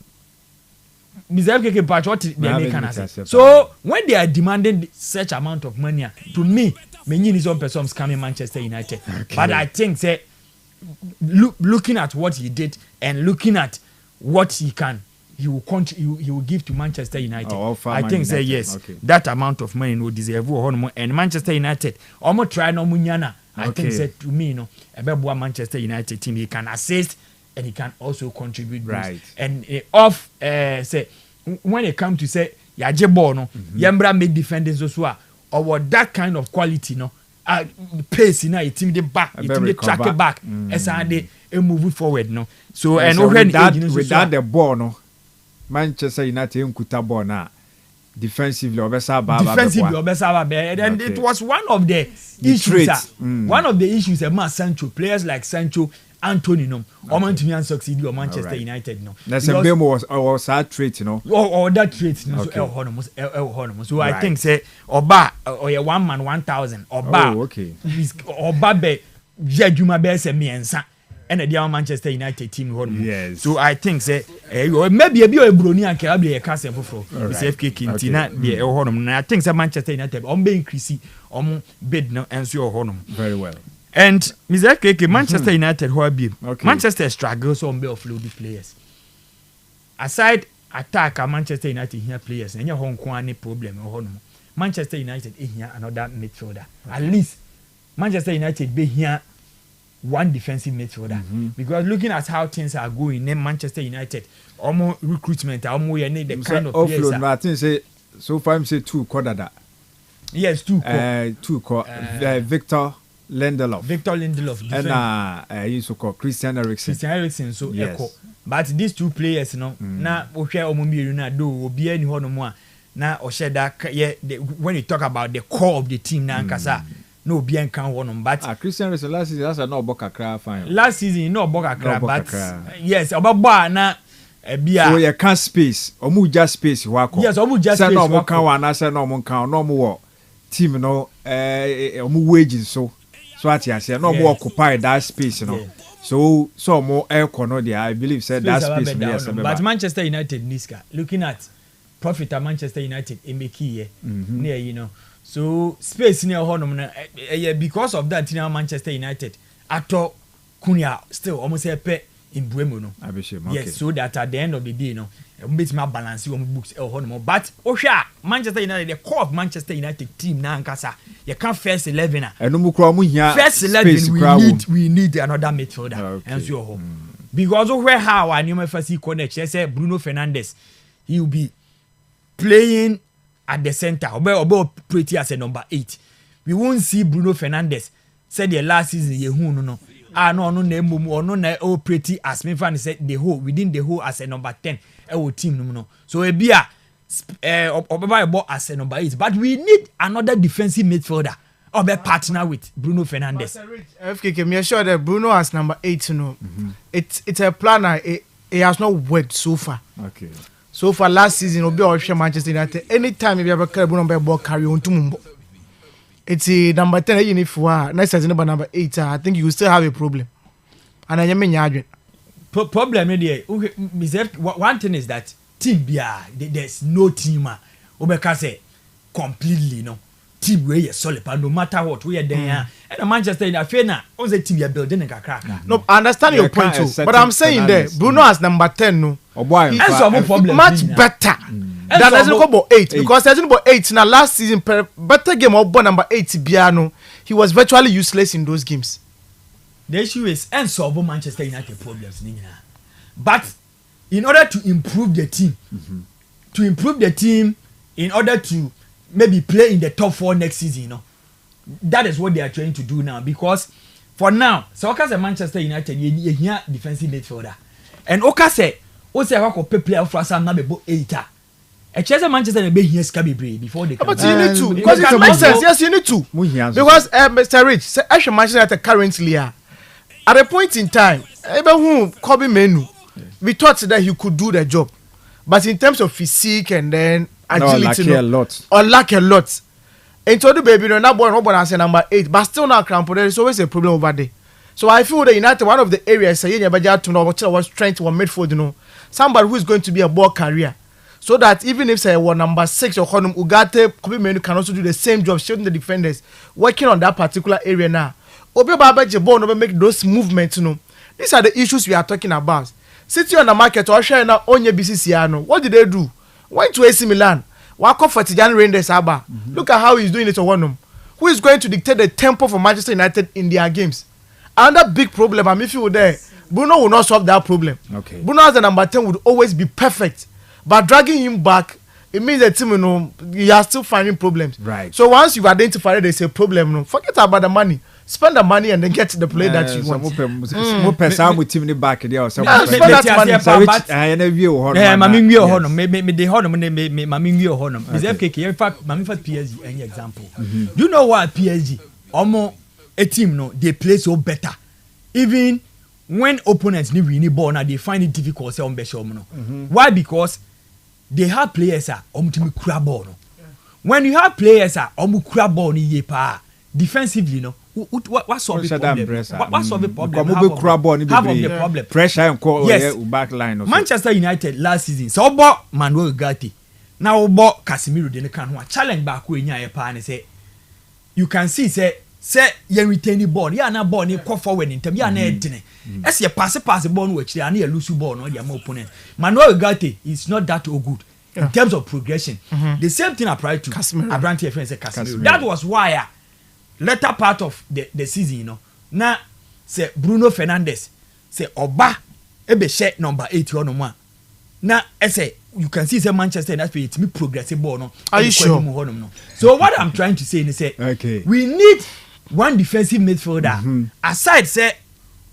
So when they are demanding such amount of money, to me, many is on persons coming Manchester United. Okay. But I think say looking at what he did and looking at what he will give to Manchester United. I think say yes, that amount of money will deserve and Manchester United almost try no munyana. I think say to me, about Manchester United team he can assist. And he can also contribute. Right. And say when it comes to say Yajebo no, Yambra made defenders also or that kind of quality no, pace na it team the back, it team the track it back, as they move forward no. So and without the ball no, Manchester United nkuta ball na defensively and it was one of the issues. One of the issues about Sancho players like Sancho. Anthony no Oman succeed or Manchester United no. That's a game was that trait, you know. Or that trait no so I think say Oba or a 1 man 1,000 Oba Oba be Juma be say Mensah and the Manchester United team home. Yes. So I think say maybe a brony and can be a castle for FK Kintina the honum. I think say Manchester United be increase bid no and so honum. Very well. And Mr. KK, Manchester United, who are Manchester struggles on offload the players. Aside attack, Manchester United here players, and your Hong Kong any problem or Manchester United is here another midfielder. At least Manchester United be here one defensive midfielder. Because looking at how things are going in Manchester United, almost recruitment, almost the kind of players. Offload, I think say so far I'm say two quarter that. Yes, two. Victor Lindelof. And he's so called Christian Eriksen. So yes. But these two players, no, na Oshe Omomi na do obi ani ho no mo na Oshe da when you talk about the core of the team na nkasa no obi an kan ho no but Christian Eriksen last season that's no Boka Kra fine. Last season no Boka Kra but yes Obaba na so you can space omu just space wako yes omu just space wako no mo kan wa na say no mo kan no mo wo team no omu wages so at ya say no mo occupy that space no so mo air no there I believe said that space yes but Manchester United niska looking at profit at Manchester United emeki near you know so space near honum because of that in Manchester United ato kunya still almost a pay in Bremen no yes so that at the end of the day no bit my balance you books honum but osha Manchester United the core of Manchester United team na nkasa you can first 11 enu kura mu hia first 11 we need another midfielder and so because of where how and you first connect say Bruno Fernandes he will be playing at the center or pretty as a number 8 we won't see Bruno Fernandes said the last season ye hu no pretty as me fan said the whole within the whole as a number 10 team no so e bia as a number 8 but we need another defensive midfielder or be partner with Bruno Fernandes. FKK me sure that Bruno as number 8 you know it's a planner it has not worked so far. Okay. So far last season obi o hwe Manchester United anytime you ever carry Bruno be ball carry on to mumbo. It's number 10 you need for next season number 8 I think you will still have a problem. And I am problem there one thing is that team there's no team obeka say completely no team where you solid but no matter what we are there and Manchester in afena on the team you are building a no I understand your point too but I'm saying there Bruno as number 10 no much better than as number 8 because as number 8 na last season better game of number 8 biano he was virtually useless in those games. The issue is and solve Manchester United problems but in order to improve the team in order to maybe play in the top 4 next season, you know. That is what they are trying to do now because for now, so Oka say Manchester United you hear defensive midfielder. And Oka say how play player for some na be 8. A Chelsea Manchester be here ska before they come. But you need to because it makes sense. Yes, you need to. Because Mr. Rich say actually Manchester United currently at a point in time, even Kobe Menu, we thought that he could do the job. But in terms of physique and then agility, lack a lot. And to the baby, no born as a number 8, but still not cramp. There is always a problem over there. So I feel that United, one of the areas saying about to know what was trying to midfield, you know, somebody who is going to be a ball carrier. So that even if say one number 6 or Honum Ugarte, Kobe Menu can also do the same job, shooting the defenders, working on that particular area now. Obi Baba Jebon never make those movements, you know. These are the issues we are talking about. City on the market or share now onye BCC. What did they do? Went to AC Milan. Walk off for Tijan Rangers Abba. Look at how he's doing it to one. Who is going to dictate the tempo for Manchester United in their games? Another big problem, and if you were there, Bruno will not solve that problem. Okay. Bruno as the number 10 would always be perfect. But dragging him back, it means that team, you know, you are still finding problems. Right. So once you've identified there's a problem, no, forget about the money. Spend the money and then get the play that you want. Mo team ni back there or something. Spend that money. I never view honor. Mami nwi honor. Me de honor me mami nwi honor. Is FKK in fact mami for PSG any example. Do you know why PSG omo a team no they play so better. Even when opponents need win ball now they find it difficult say on be show no. Why? Because they have players team kura ball no. When you have players kura ball ni ye pa defensively no what solve the problem? What solve the problem? Half of the problem. Pressure and call yes. Back line. Manchester United last season. So about Manuel Ugarte. Now about Casemiro de can challenge back when you are say you can see say you retain the ball. You are not ball. You go forward in term. You are not editing. As you pass the ball which they are near lose ball no their opponent. Manuel Ugarte is not that good in terms of progression. The same thing applies to Casemiro. That was why. Later part of the season, you know. Now, say Bruno Fernandes, say Oba, ebe share number 8 or no more. Now, I say you can see say Manchester United it's me progressive ball no. Are you sure? So what I'm trying to say is say we need one defensive midfielder aside say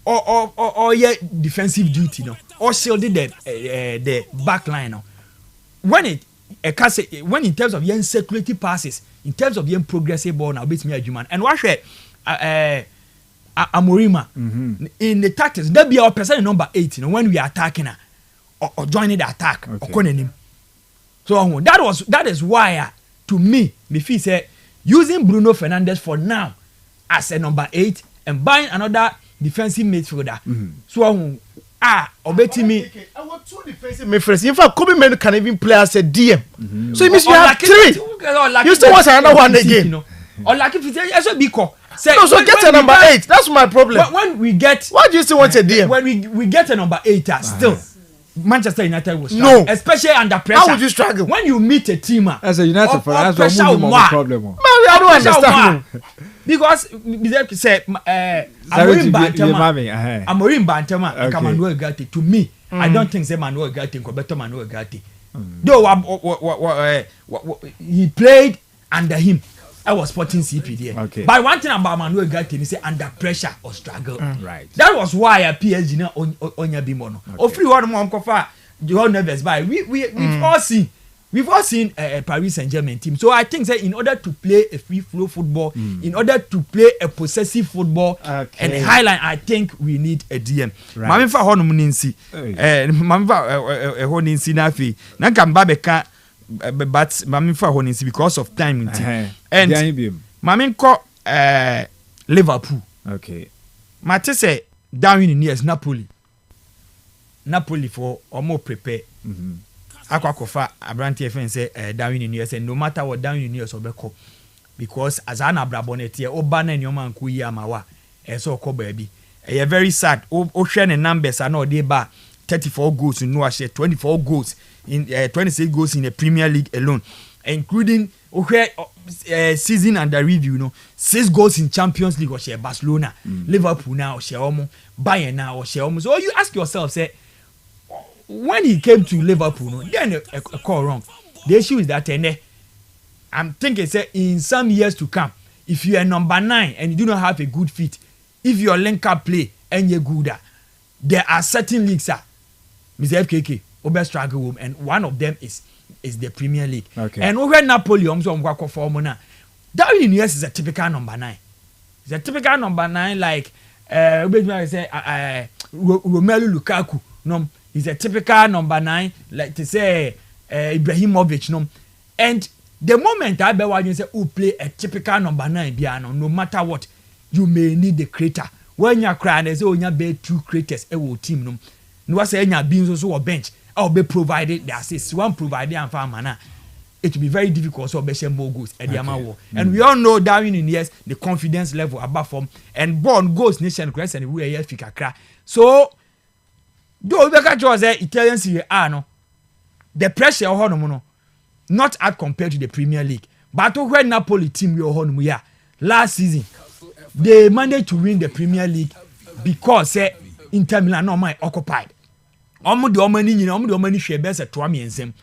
or yeah defensive duty no or shielding the back line no. When in terms of young security passes, in terms of young progressive ball now, beats me a human. And what Amorima in the tactics, that be our person number 8. You know, when we are attacking her, or joining the attack okay. So that is why to me feel say using Bruno Fernandes for now as a number 8 and buying another defensive midfielder. So obeti me. I want 2 defensive midfielders. In fact, Kobe Menu can even play as a DM. So it means you have 3. You still want another one again. Or like if it's also because so get a number 8. That's my problem. When we get, why do you still want a DM? When we get a number 8, still Manchester United will No, struggle, especially under pressure. How would you struggle when you meet a team? As a United fan, that's a problem. I don't understand. Because say Amorim Bantama, Manuel Ugarte. To me, I don't think say Manuel Ugarte ko better Manuel Ugarte. Though he played under him. I was sporting CP there. Okay. But one thing about Manuel Ugarte, he say under pressure or struggle. Right. That was why a PSG na onya bimono. O free one mo kofa you nervous by. We've all seen Paris Saint-Germain team. So I think that in order to play a free flow football, in order to play a possessive football and a highline, I think we need a DM. Mami fa hono muninsi. Mami fa honinsi na fi. Na kamba beka but mami fa honinsi because of time and mami ko Liverpool. Okay. Mate say down in years Napoli for or more prepare. Akwakofa Abranti FN say down in years and no matter what down in years obeko because as an abrabonet here oba na nyoma nku yi amawa so ko baby e very sad o hwe ne numbers are no dey ba 34 goals in no share 24 goals in 26 goals in the Premier League alone, including season under review, 6 goals in Champions League or share Barcelona, Liverpool now or share Bayern now or share. So you ask yourself, say, when he came to Liverpool, then a call wrong. The issue is that I'm thinking, say, in some years to come, if you are number 9 and you do not have a good fit, if your link-up play and you're good, there are certain leagues, Mr. FKK, over struggle, and one of them is the Premier League. Okay. And over Napoli, Darwin Nunez is a typical number 9. It's a typical number 9, like Romelu Lukaku. No, he's a typical number 9, like to say Ibrahimovic. No, and the moment I bet you say who play a typical number 9, no matter what, you may need the creator. When you're crying, there's only be 2 creators a team. No, say any being also a bench. I'll be provided the assist. One provided and found manner. It will be very difficult to be more goals at the Amawo. And we all know Darwin in years the confidence level above form and born goals nation crest and we are fika. So though we catch was Italian Serie A no, the pressure on not as compared to the Premier League. But when Napoli team we are last season, they managed to win the Premier League because Inter Milan no my occupied. Omo de omani hwe be se toa miensem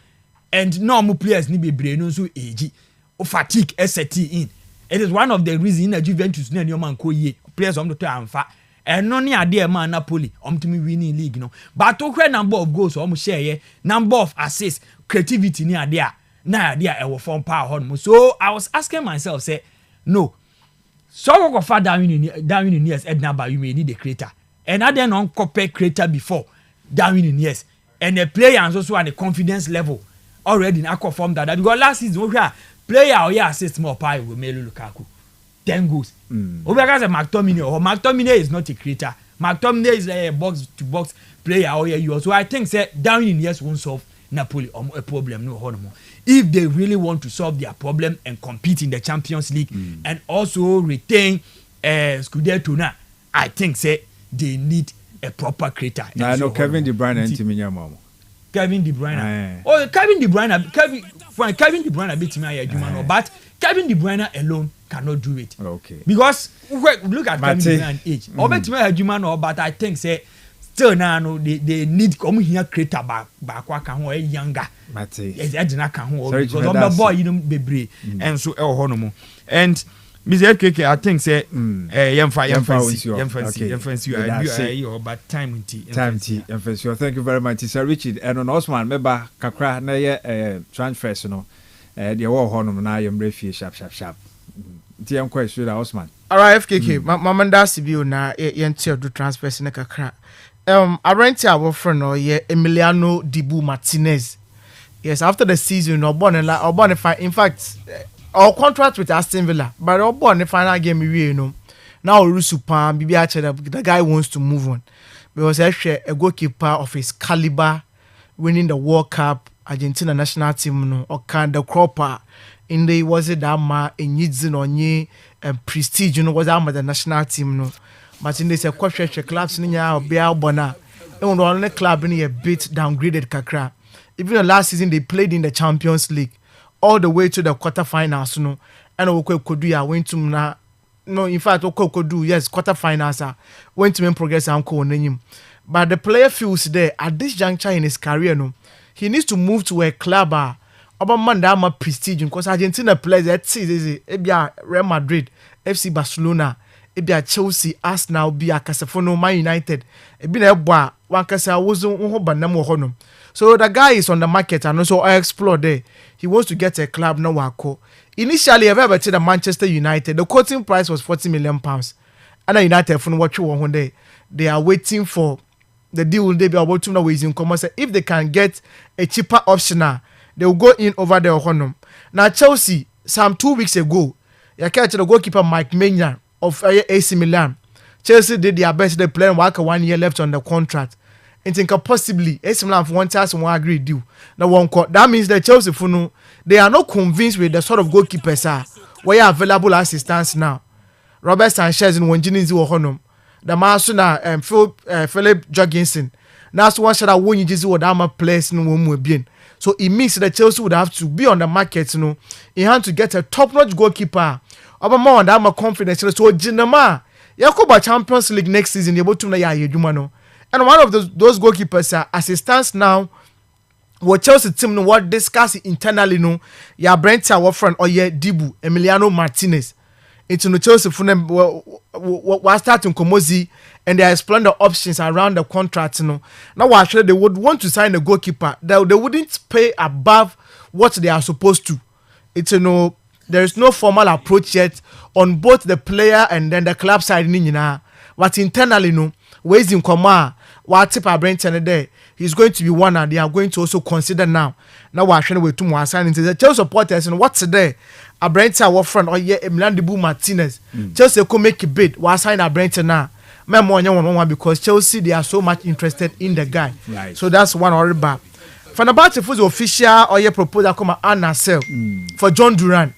and no omo players ni bebre no so age o fatigue set in. It is one of the reasons na Juventus na nyoma nko yie players omo to amfa eno ne ade e ma Napoli omo to me winning league no but to hwe number of goals omo share number of assists creativity ni ade a na ade a e wo form power hon. So I was asking myself say no so go for down in years Edna ba you may need a creator and I then on copy creator before Darwin in years and the player and also at the confidence level already in aqua form that because last season player or assist more pie with Romelu Lukaku 10 goals. Because McTominay is not a creator. McTominay is a box to box player or you so I think say Darwin in years won't solve Napoli a problem no more. If they really want to solve their problem and compete in the Champions League and also retain Scudetto now, I think say they need a proper creator. I know Kevin De Bruyne and Timinya Mamo. Kevin De Bruyne. Oh, Kevin De Bruyne beat me, but Kevin De Bruyne alone cannot do it. Okay. Because look at Kevin De Bruyne age. But I think say still now they need come here creator back younger. Yes, I didn't because on the boy you know be and so and Mr. FKK, I think say but time thank you very much, Sir Richard. And on Osman, member kakra na ye transfers no. The war honum na yam refi sharp. TM question Osman. Alright, FKK, Mamanda Sibiu na yentia do transfers na kakra. Arenti our friend or Emiliano Dibu Martinez. Yes, after the season, in fact, our contract with Aston Villa, but the final game now Rusupa the guy wants to move on because actually a goalkeeper of his caliber winning the World Cup, Argentina national team or kind of cropper in the was it that ma in Yidzin prestige was that the national team but in this question clubs in ya be albona and only club in a bit downgraded kakra. Even the last season they played in the Champions League all the way to the quarterfinals and Okokodu went to na no in fact Okokodu yes quarterfinals went to main progress and co name. But the player feels there at this juncture in his career he needs to move to a club Manda prestige because Argentina players ebia Real Madrid, FC Barcelona, ebia Chelsea, Arsenal, bia Kastle Man United, ebina eboa wankasa wozo ho banam wo honom. So the guy is on the market and also I explore there. He wants to get a club now wako. Initially ever to the Manchester United, the quoting price was £40 million. And United from what you want day. They are waiting for the deal they be about to know ways in common. If they can get a cheaper option they will go in over there honum. Now Chelsea, some 2 weeks ago, you catch the goalkeeper Mike Maignan of AC Milan. Chelsea did their best. They playing 1 year left on the contract. And think possibly AC Milan for 1,000 agree deal. Now one court. That means that Chelsea for they are not convinced with the sort of goalkeepers where are available as it stands now. Robert Sanchez in Wanjinizi or honum. The Masuna Philip Jorgensen. Now so one shot I won you just what I'm a place no one will be in. So it means that Chelsea would have to be on the market, in hand to get a top-notch goalkeeper. But more on that, I'm confident. So Jinama, Yakuba Champions League next season, able to know. And one of those goalkeepers, as it stands now, what Chelsea team what discuss internally, ya Brent our friend or Dibu Emiliano Martinez. Into the Chelsea for them was starting Komozi and they are exploring the options around the contract. Now actually they would want to sign a goalkeeper. They wouldn't pay above what they are supposed to. It's there is no formal approach yet on both the player and then the club side. But internally, ways in command, what type of Brent there, he's going to be one and they are going to also consider now. Now we're actually with two more signings. The Chelsea supporters and what's there? A Brent our friend or Emiliano Dibu Martinez. Chelsea could make a bid. We'll sign a Brent now. Because Chelsea they are so much interested in the guy. Right. So that's one already back. Fenerbahce was official or proposal come Anna sell for John Duran.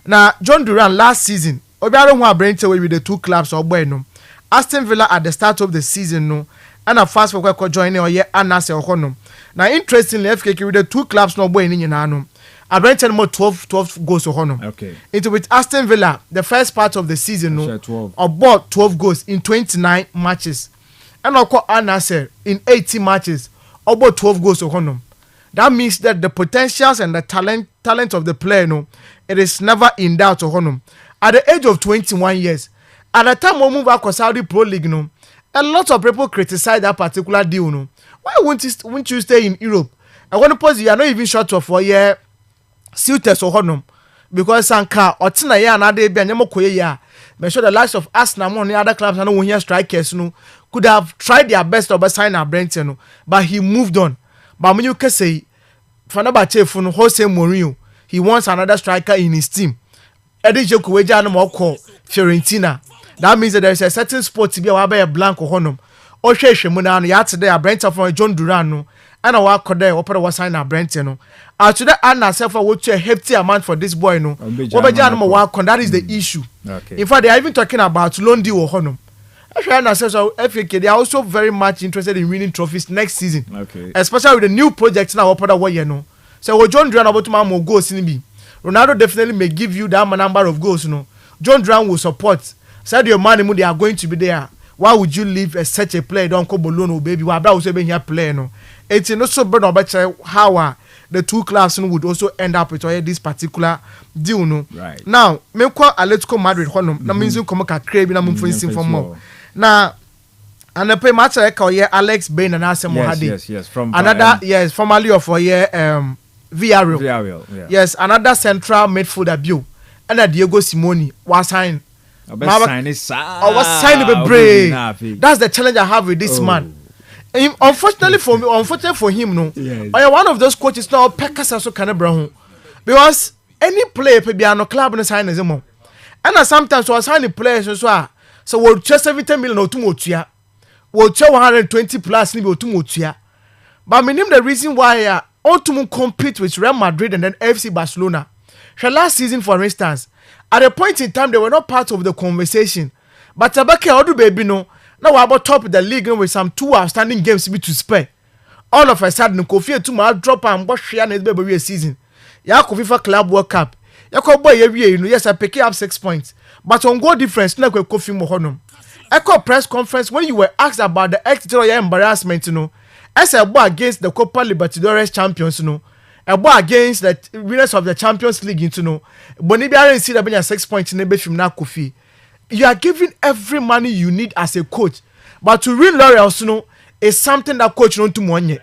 Now John Duran last season, Obiaro want Brent away with the two clubs or bueno. Aston Villa at the start of the season and a fast for joining or Anna sell honum. Now interestingly, FKK with the two clubs no bueno in Yanum. I Brent more 12 goals to honor. Okay. Into with Aston Villa, the first part of the season, about 12 goals in 29 matches. And I'll call Anasser in 80 matches, about 12 goals to honor. That means that the potentials and the talent of the player, it is never in doubt to honor. At the age of 21 years, at the time we move out to Saudi Pro League, a lot of people criticize that particular deal. Why won't you stay in Europe? I want to pause you are not even short of 4 years. Suitors or honum because Sanka or Tina ya and Ade be anyamo ya. Make sure the likes of Arsenal and the other clubs and when strikers could have tried their best to sign a Brenton, but he moved on. But when you can say Fenerbahce from Jose Mourinho, he wants another striker in his team. Eddie Jokuweja no more call Fiorentina. That means that there is a certain spot to be a blank or honum. Or Shemuna ya today a Brenton from John Duran and I walk there, open was sign a Brenton. Today, Anna self would a hefty amount for this boy. That is the issue. Okay. In fact, they are even talking about loan deal or honum. Actually, Anna says FK, they are also very much interested in winning trophies next season. Okay. Especially with the new projects now. So, John Duran about to goals in me. Ronaldo definitely may give you that number of goals. John Duran will support. Said your money, they are going to be there. Why would you leave such a player? Don't call Bolono, baby. Why about to be here playing? It's not so bad about how the two clubs would also end up with this particular deal. Right. Now, me kwa Atletico Madrid honum. Na means you come ka crave na mumfo for more. Now, and the pay match Alex Bain and Asem Mohadi. Yes. From another formerly of Villarreal. Yeah. Yes, another central midfielder Bill. And Diego Simoni was signed sign bebree. That's the challenge I have with this man. Unfortunately for him, no. Yes. One of those coaches now Pekasa so can bro because any player pe bia no club no sign them. And sometimes we sign the players so we'll just 70 million or two motua. We'll 120 plus ni be two motua. But me name the reason why Ultimate compete with Real Madrid and then FC Barcelona. Last season, for instance, at a point in time they were not part of the conversation. But Tabake Odu baby no. Now we're about top of the league with some 2 outstanding games to spare. All of a sudden, Kofi to my drop and watch share next baby season. Ya Kofi for Club World Cup. Ya ko boy every year, yes, I pick up 6 points. But on goal difference, na ko Kofi mo honum. Echo press conference when you were asked about the exit or your embarrassment, as a boy against the Copa Libertadores champions, a boy against the winners of the Champions League, But if you see that 6 points in the from na Kofi. You are giving every money you need as a coach, but to win laurels, is something that coach don't do money,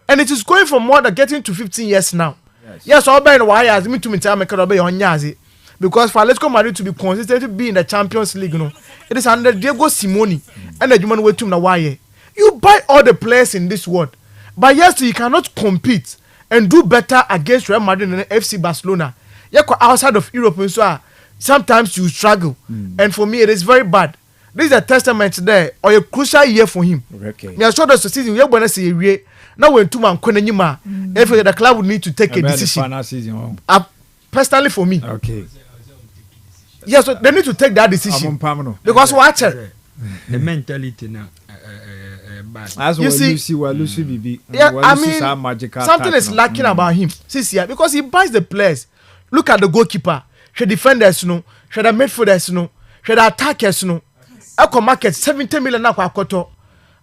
and it is going for more than getting to 15 years now. Yes, all by why as me to me tell me can be on Yazi, because for Atletico Madrid to be consistent to be in the Champions League, it is under Diego Simoni and the human way to why you buy all the players in this world, but yes, you cannot compete and do better against Real Madrid and FC Barcelona. You go outside of Europe and so. Sometimes you struggle, and for me it is very bad. This is a testament there or a crucial year for him. Okay. You are sure that the season we are going to see now when 2 man if the club would need to take a decision. Personally for me. Okay. Yes, so they need to take that decision because watch it. The mentality now. As you see, yeah, I mean, something is lacking about him. Because he buys the players. Look at the goalkeeper. She defenders she the midfielders she the attackers Eco market 70 million na kwa koto.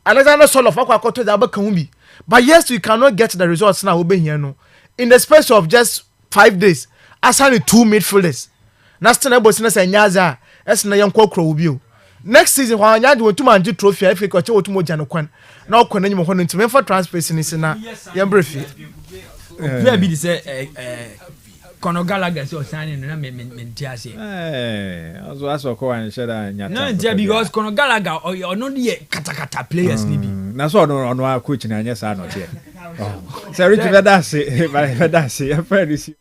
Alexander Soloff kwa koto da be. But yes, you cannot get the results now obey here in the space of just 5 days. Assign 2 midfielders. Na still able to say nyaza es na yankwa kro obi. Next season when anya do to manji trophy if ko che otumo jano kwan. Na okwa na nyimo ho ntime for transfer ni na yambrefie. Where be say Conor Gallagher so signing na mentiase. As ko an sheda nyata. No, because Conor Gallagher or no the kata players ni bi. Na so no coach na anya sa no there. Say Rich Vedasi, your friend is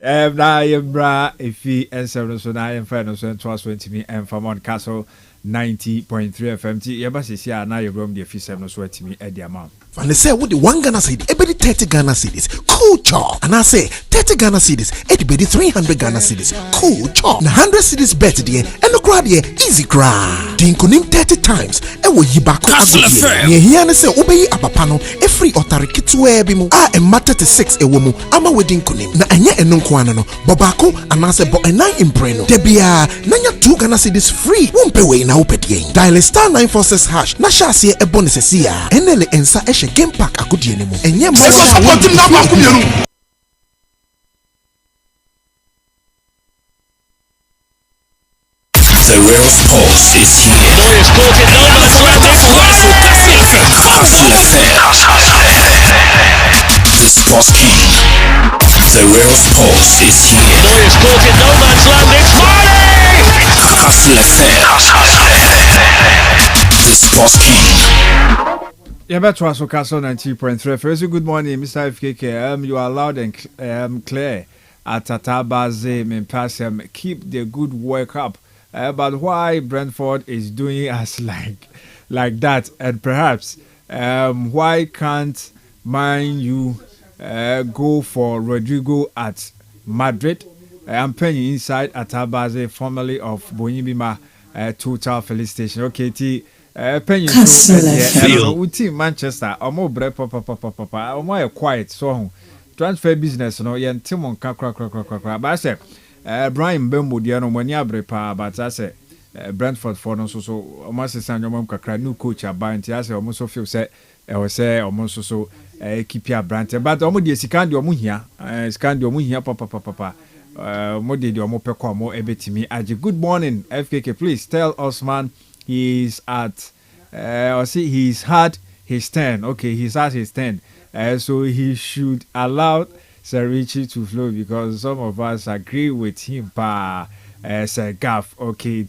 na yembra efi ensem so na yem friend so 20 and from on Kastle 90.3 FM. Yeba sisi na yebrom the efi sem so atimi e dia ma. And they say, what the 1 Ghana cedi, every 30 Ghana cedis, cool chop. And I say, 30 Ghana cedis, every 300 Ghana cedis, cool chop. Now 100 cedis better there, and the crowd here, easy crowd. The inconim 30 times, and we yibako agudia. Near here, and say, obey abapano, a free otariki to ebimu. I am matter to 6 a woman, I'm a wedding conim. Na anya enunquano, Bobako, and I say, but a 9 impreno. Debia, Nanya 2 Ghana cedis free, won't pay way now pet yen. Dial star 946 hash, Nasha see a bonus here, and then ensa game pack akudi enemu enye mo support na ba kumienu the real sports is here. Lawyers talking no man's land this Kastle FM. The sports king. The real sports is here. Lawyers talking no man's land it's Friday. Kastle FM. The sports king. Yeah, but also Kastle 90.3. First, good morning, Mr. FKK. You are loud and clear at Tatabaze Mensah. Keep the good work up. But why Brentford is doing us like that, and perhaps why can't you go for Rodrigo at Madrid? I'm playing inside Tatabaze, formerly of Bonyibima Total Filling Station. Okay, Kastle Manchester omo bre papa omo quiet so transfer business no yen timon kakra ba say Brian Bembo dia no mani abre pa but I say Brentford for no so omo sesan omo kakra new coach abanti I say omo so feel say omo so keep your brand but omo de sika de omo hia papa mo de omo peko omo ebetimi age. Good morning FKK, please tell us man he's at he's had his turn. Okay, he's had his turn. So he should allow Sir Richie to flow because some of us agree with him. say gaff okay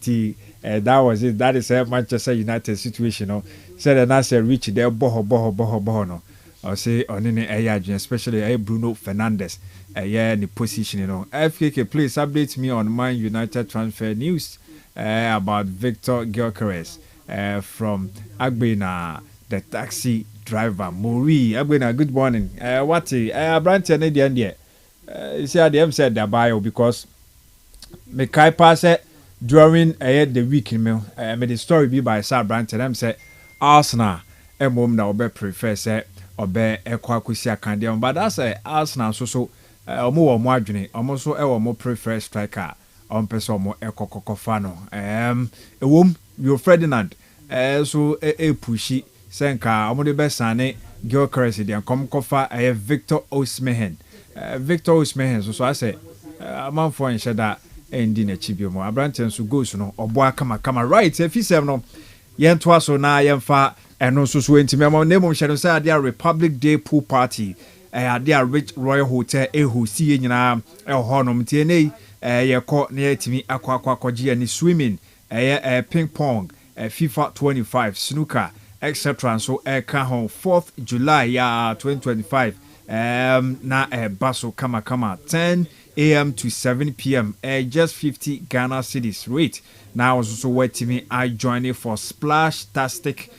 that was it. That is a Manchester United situation no said and I said reach there boho no or say on any agent especially Bruno Fernandes yeah the position you know. FKK please update me on Man United transfer news about Victor Gyökeres from Agbena the taxi driver Mori Agbena. Good morning. What Branty and the you see the said the bio because me kai pass during the week me the story be by Sir Branty them say Arsenal mom na obe prefer say obe ekwa kwesi akande but that's Arsenal so omo wo mo adwene omo so e wo mo prefer striker on person omo ekokokofa no ewom your Ferdinand so pushi senka omo de besane Gyökeres de kom kofa Victor Osimhen Victor Osimhen so I say man for enshada endi na chibio mo Abranten so goes no obo kama right if you say no yentwa so na yemfa eno so entimi am name mo shado say dia Republic Day pool party dia Rich Royal Hotel hosi nyina honom tie nei yekọ na yetimi akwakwakwaji ani swimming ping pong FIFA 25 snooker etc so ka hon 4th July 2025 na baso kama 10 a.m. to 7 p.m. Just 50 Ghana cedis rate. Now also waiting me I join it for Splash-tastic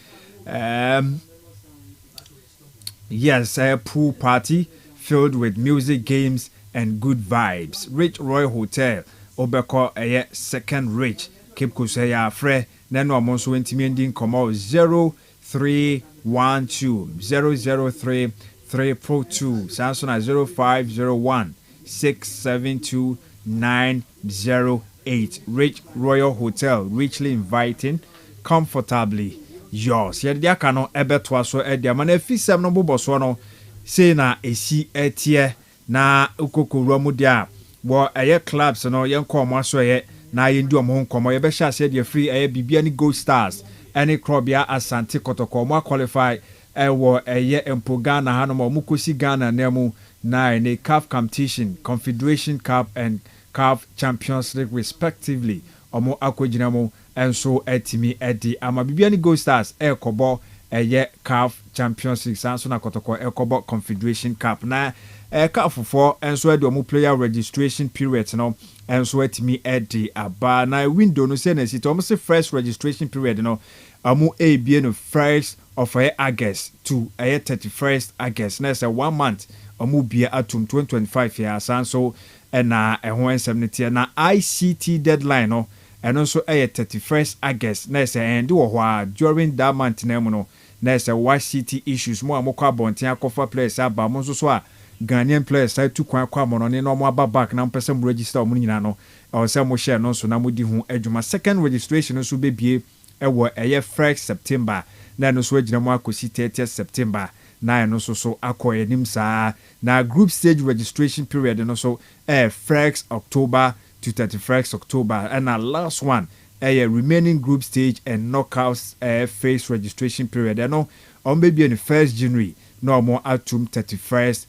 yes, a pool party filled with music, games and good vibes. Rich Royal Hotel Obeko second rich Cape Kusaya Fre Nano Amonso Intimiending Komo 0312 003 342 Samsung 0501 672-908. Rich Royal Hotel, richly inviting, comfortably yours. Yɛde aka no ɛbɛtoa so ɛde ama na afisɛm no bobɔ so no sei na esi ɛteɛ na ukokowura mu de a wɔ ɛyɛ clubs no yɛnkɔ ɔmo aso ɛyɛ na yɛndi ɔmo ho nkɔmmɔ yɛbɛhyɛ aseɛ de afiri ɛyɛ bibia ne Gold Stars ɛne Krobia Asante Kotoko ɔmo qualify ɛwɔ ɛyɛ mpo Ghana hanom ɔmo kosi Ghana na mu na in a CAF competition, Confederation Cup and CAF Champions League respectively. Omo akojinamo and so etimi edi ama bibiani Gold Stars kobo CAF Champions League sanso na kotoko kobo Confederation Cup na CAF for and so edi omo player registration period no and so etimi edi aba na window no say na sit omo say first registration period no omo be no 1st of August to 31st August na say 1 month omo bia atum 2025 ya sanso na ehon ensem na ICT deadline no eno so 31st August na say end wo ho during that month na mu no na say YCT issues mo amokwa bonten akofa players aba mo so a Ghanaian players say tu kwan kwa mo no ne no mo aba back na mpese mo register mo nyina no o say mo share no so na mo di hu adwuma second registration so bebie ewo 1st September na no so agina mo akosi 30th September na no so akoye nim saa na group stage registration period no so 1st October to 31st October and our last one remaining group stage and knockouts phase registration period no on maybe on the 1st January no more atum 31st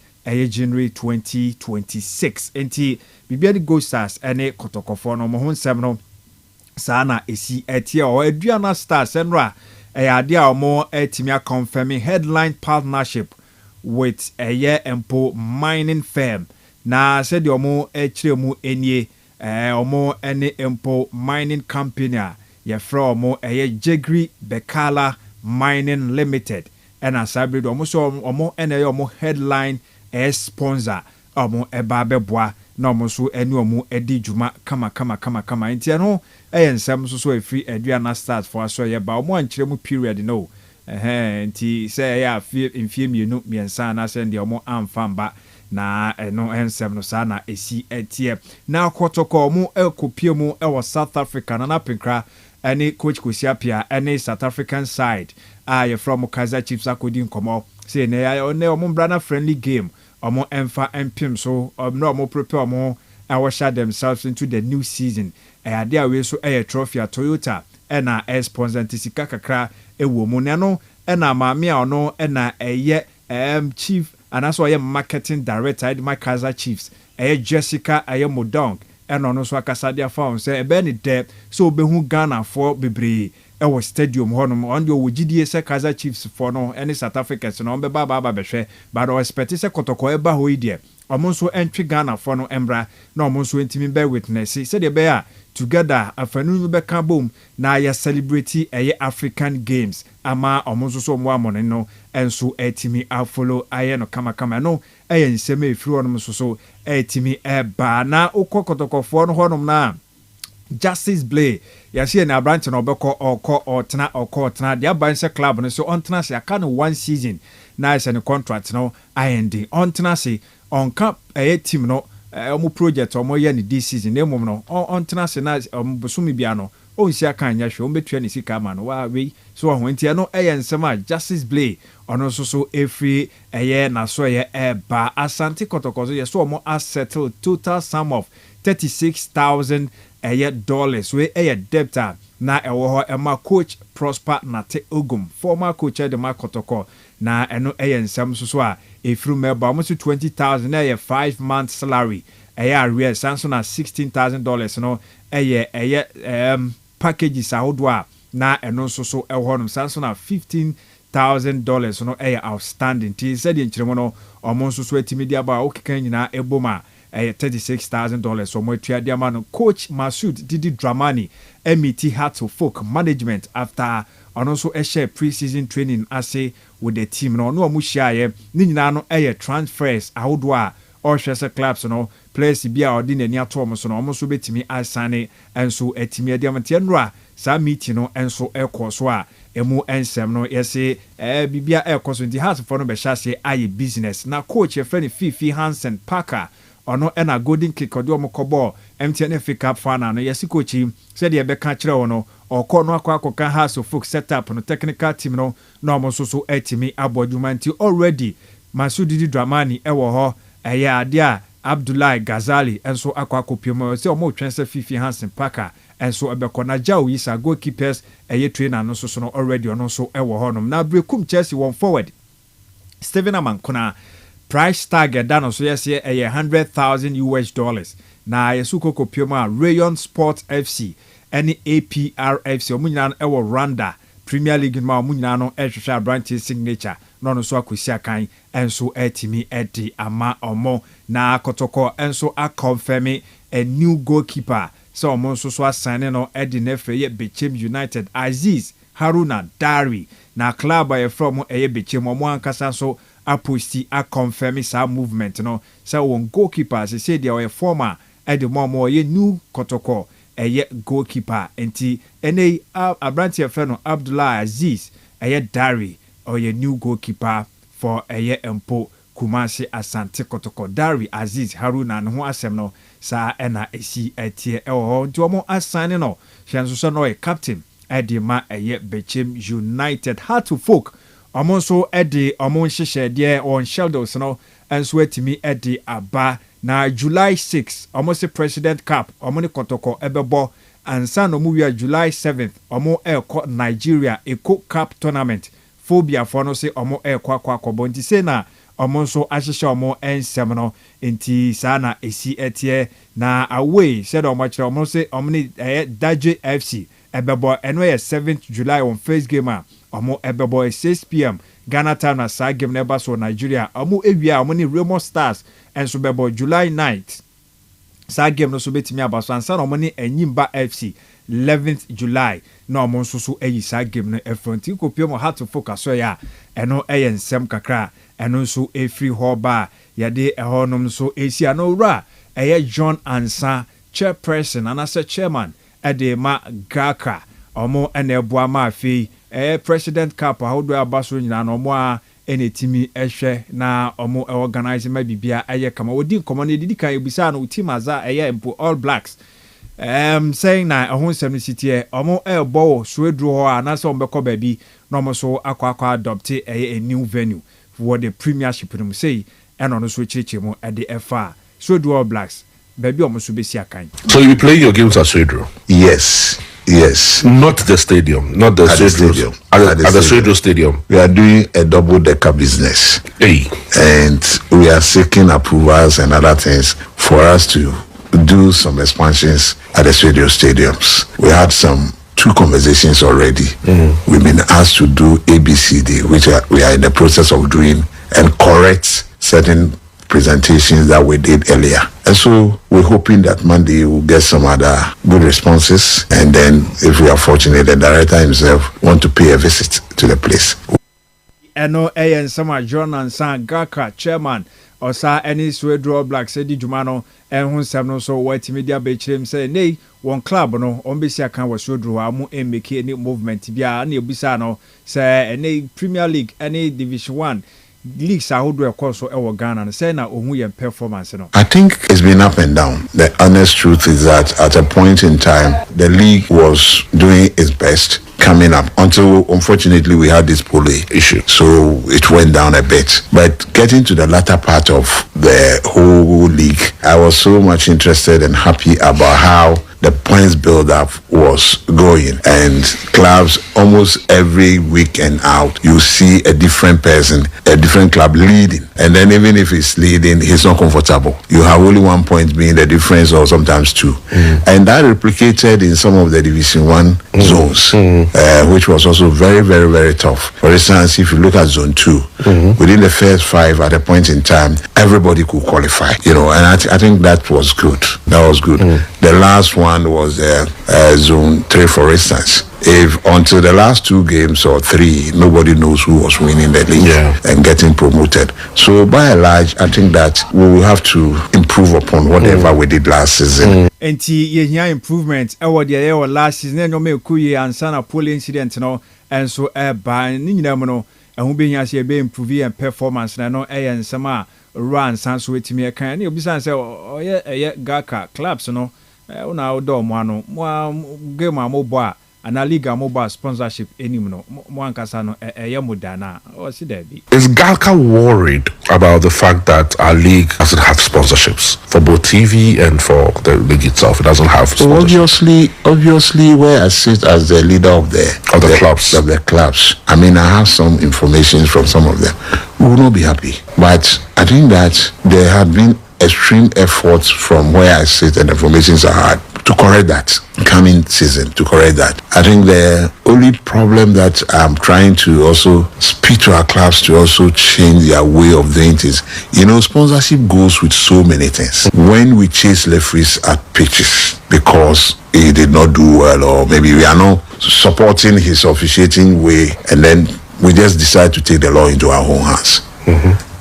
January 2026 enti bibia the Gold Stars ene kotokofo no mo ho nsem no sana esi etie o aduana stars enra ade a omo etimi confirming headline partnership with empo mining firm na said the omo echiremu enie omo ene empo mining company ye from omo Jegri Bekala Mining Limited and asabi omo so omo ene omo headline sponsor omo eba beboa na omo so ene omo edi dwuma kama ntia no ensem so efri aduana start for aso ye ba omo ankyeremu period no nti say ya mfie mienu miensa na se ndi omo amfamba na eno ensem no sa na esi etie na kotoko omo ekopie mu ewo South Africa na penkra ene coach Kosiapia ene South African side ye from Kaizer Chiefs akodi nkomo say ne omo brana friendly game omo emfa empim so no omo prepare omo wash themselves into the new season ade a we so trophy a Toyota ena sponsor ntisika kakra ewo mu ne no ena maame a ono ena chief anaso marketing director at my Kaizer Chiefs Jessica Modong ɛna ɔno nso akasa de afa wɔn sɛ ɛbɛn ne dɛ sɛ ɔbɛhu Ghanafoɔ bebree ɛwɔ stadium hɔnom ɔno deɛ ɔwɔ gyidie sɛ Kaizer Chiefs foɔ no ɛne South Africans no ɔmbɛba aba bɛhwɛ but ɔspɛte sɛ kɔtɔkɔ ɛba hɔ yi deɛ ɔmo nso ɛntwe Ghanafoɔ no mbra na ɔmo nso ntumi bɛ witness sɛdeɛ ɛbɛyɛ a together afanu bɛka bom na yɛ celebrate ɛyɛ African Games ama ɔmo nso so ɔmo amɔne no ɛnso ɛtumi afollow ayɛ no kamakama no ɛyɛ nsɛm ɛfiri hɔnom nso so ɛtumi ɛba na okɔ kɔtɔkɔfoɔ no hɔnom na Justice Blay yɛhyɛ na abrante na ɔbɛkɔ ɔtena deɛ aba nsɛ club no so ɔntena se aka no 1 season na ɛsɛ ne contract no ayɛndi ɔntena se ɔnka ɛyɛ team no ɔmo project ɔmo yɛ ne this season na mmom no ɔntena se na bosome bia no ɔnsi aka nyɛ hwɛ ɔmbɛtua ne sika ama no waa wei so ɔho nti ɛno ɛyɛ nsɛm a Justice Blay ɔno nso so ɛfiri ɛyɛ naso ɛyɛ ɛba Asante Kotoko so yɛ so ɔmo asettle total sum of $36,000 dollars we debt na ɛwɔ hɔ ɛma coach Prosper Nate Ogum former coach de ma Kotoko na ɛno nsɛm so a ɛfiri mɛba almost 20,000 na 5-month salary arrears sanso na $16,000 no packages ahodoɔ a na ɛno nso so ɛwɔ hɔ no sanso na $15,000 no outstanding ti sɛ deɛ nkyerɛmu no ɔmo nso so atimi di aba okeka nyinaa eboma $36,000 so mo tua dia man coach Masood Didi Dramani MET Hatto Folk management after ono so share pre-season training ase with the team no no mo hia ni nyina no transfers ahodo a ohwese clubs no players bia odi nani ato mo so no mo so betimi asane enso atimi adiamte nura sa meeting no enso ekoso a emu ensem no yese bibia ekoso ndi Hatto for no be hya aye business na coach friend Fifi Hansen Parker ono ena golden kick odi omokobo MTN FA Cup final no yesi coach said ye beka kire wono okọ no akwa house of folk setup no technical team no na omo so etimi abodumanti already Masood Didi Dramani ewo ho eye ade a Abdullahi Ghazali enso akwa kopiem se omo twense Fifi Hansen Parker enso ebeko na Jao Yisa goalkeepers eye trainer no so no already ono so ewo ho no na brekum Chelsea one forward Steven Amankona price tag dano so yes $100,000 na yesuko kopioma Rayon Sport FC any APRFC omunyina no ewo Rwanda Premier League ma omunyina no ehwehwe branch signature no so akosi akan enso etimi edi ama omo na Kotoko enso a confirm a new goalkeeper so omo so assign no edi nefe ye Bechem United Aziz Haruna Dari na club ay from eye Bechem omo ankasa so aposti a confirm sa movement no say one goalkeeper say they are former at the moment ye new Kotoko goalkeeper enti ene abranti friend Abdullah Aziz Dari or ye new goalkeeper for Empo Kumasi Asante Kotoko Dari Aziz Haruna no asem no sa ena esi etie nti omo assign no hyanso so no captain edima Bechem United Hatto Folk omo so edi omo nhyehyɛ deɛ on shelters no enso atimi edi aba na July 6 omo se President Cup omo ne Kotoko ebebo ansa no mu wia July 7th omo ekɔ Nigeria Eco Cup tournament phobia for no se omo ekɔ akɔbɔ nti se na omo so ahyehyɛ omo ensem no nti saa na esi etie na away said omo kyerɛ omo se omo ne Daje FC ebebo eno 7th July on first game a omo ebebo 6 p.m. Ghana time na sa game neba so Nigeria omo ewia omo ne Remo Stars enso bebo July 9th sa game no so betimi abaso ansa na omo ne Enyimba FC 11th July na omo nso so eyi sa game no efront kopiem Hatto Folk so ya eno nsem kakra eno nso efri hoba yade ehonom so esi anowra John Ansa chairperson anasa chairman edema Gaka omo enebua ma afi President Cup ahodo abaso nyina no omo a enetimi ehwe na omo organize ma bibia kama odi nkomo ne didi kan ebisa na team aza Empo All Blacks saying na ehun sem city omo ebo suedru ho anasa ombeko baabi na omo so akwa adopt a new venue for the premiership no say eno no so chichi mo ede efa suedru All Blacks baabi omo so besi akan. So you play your games at Suedru? Yes. Not the stadium, not the At the stadium. At the Suedru Stadium. We are doing a double-decker business. Hey. And we are seeking approvals and other things for us to do some expansions at the radio stadiums. We had two conversations already. We've been asked to do ABCD, which we are in the process of doing, and correct certain presentations that we did earlier. And so we're hoping that Monday we'll get some other good responses, and then if we are fortunate, the director himself want to pay a visit to the place. Eno AN Sama John and San Gaka chairman or sa any Swedro Black Sedi Jumano and who some so white media betrim say nay one club no on Bessia can was Swedro amu and make any movement bia any Bisano say any Premier League any Division 1 leagues are who of course our Ghana and say na omu performance no. I think it's been up and down. The honest truth is that at a point in time the league was doing its best coming up until unfortunately we had this polio issue, so it went down a bit. But getting to the latter part of the whole league, I was so much interested and happy about how the points build-up was going, and clubs almost every weekend out you see a different person, a different club leading, and then even if he's leading he's not comfortable. You have only 1 point being the difference, or sometimes two. And that replicated in some of the Division 1 zones, which was also very, very, very tough. For instance, if you look at Zone 2, within the first 5 at a point in time everybody could qualify, and I think that was good. The last one was Zone 3, for instance. If until the last 2 games or 3, nobody knows who was winning the league and getting promoted. So by and large, I think that we will have to improve upon whatever we did last season. And ye improvement our last season no me kuye ansa na pole incident no and so by ni nyina no and who be here be improve and performance na no nsem a run san so wetimi kan na obisan say oye Gaka clubs no una odo mo ano mo game amobo a ana league amobo sponsorship enim no mo ankasa no modana o si there be. Is Gaka worried about the fact that our league doesn't have sponsorships for both TV and for the league itself? It doesn't have sponsorships. Obviously, where I sit as the leader of the clubs, I mean, I have some information from some of them. We will not be happy, but I think that there have been extreme efforts from where I sit and the informations I had to correct that coming season, to correct that. I think the only problem that I'm trying to also speak to our clubs to also change their way of doing things. Sponsorship goes with so many things. When we chase referees at pitches because he did not do well, or maybe we are not supporting his officiating way, and then we just decide to take the law into our own hands.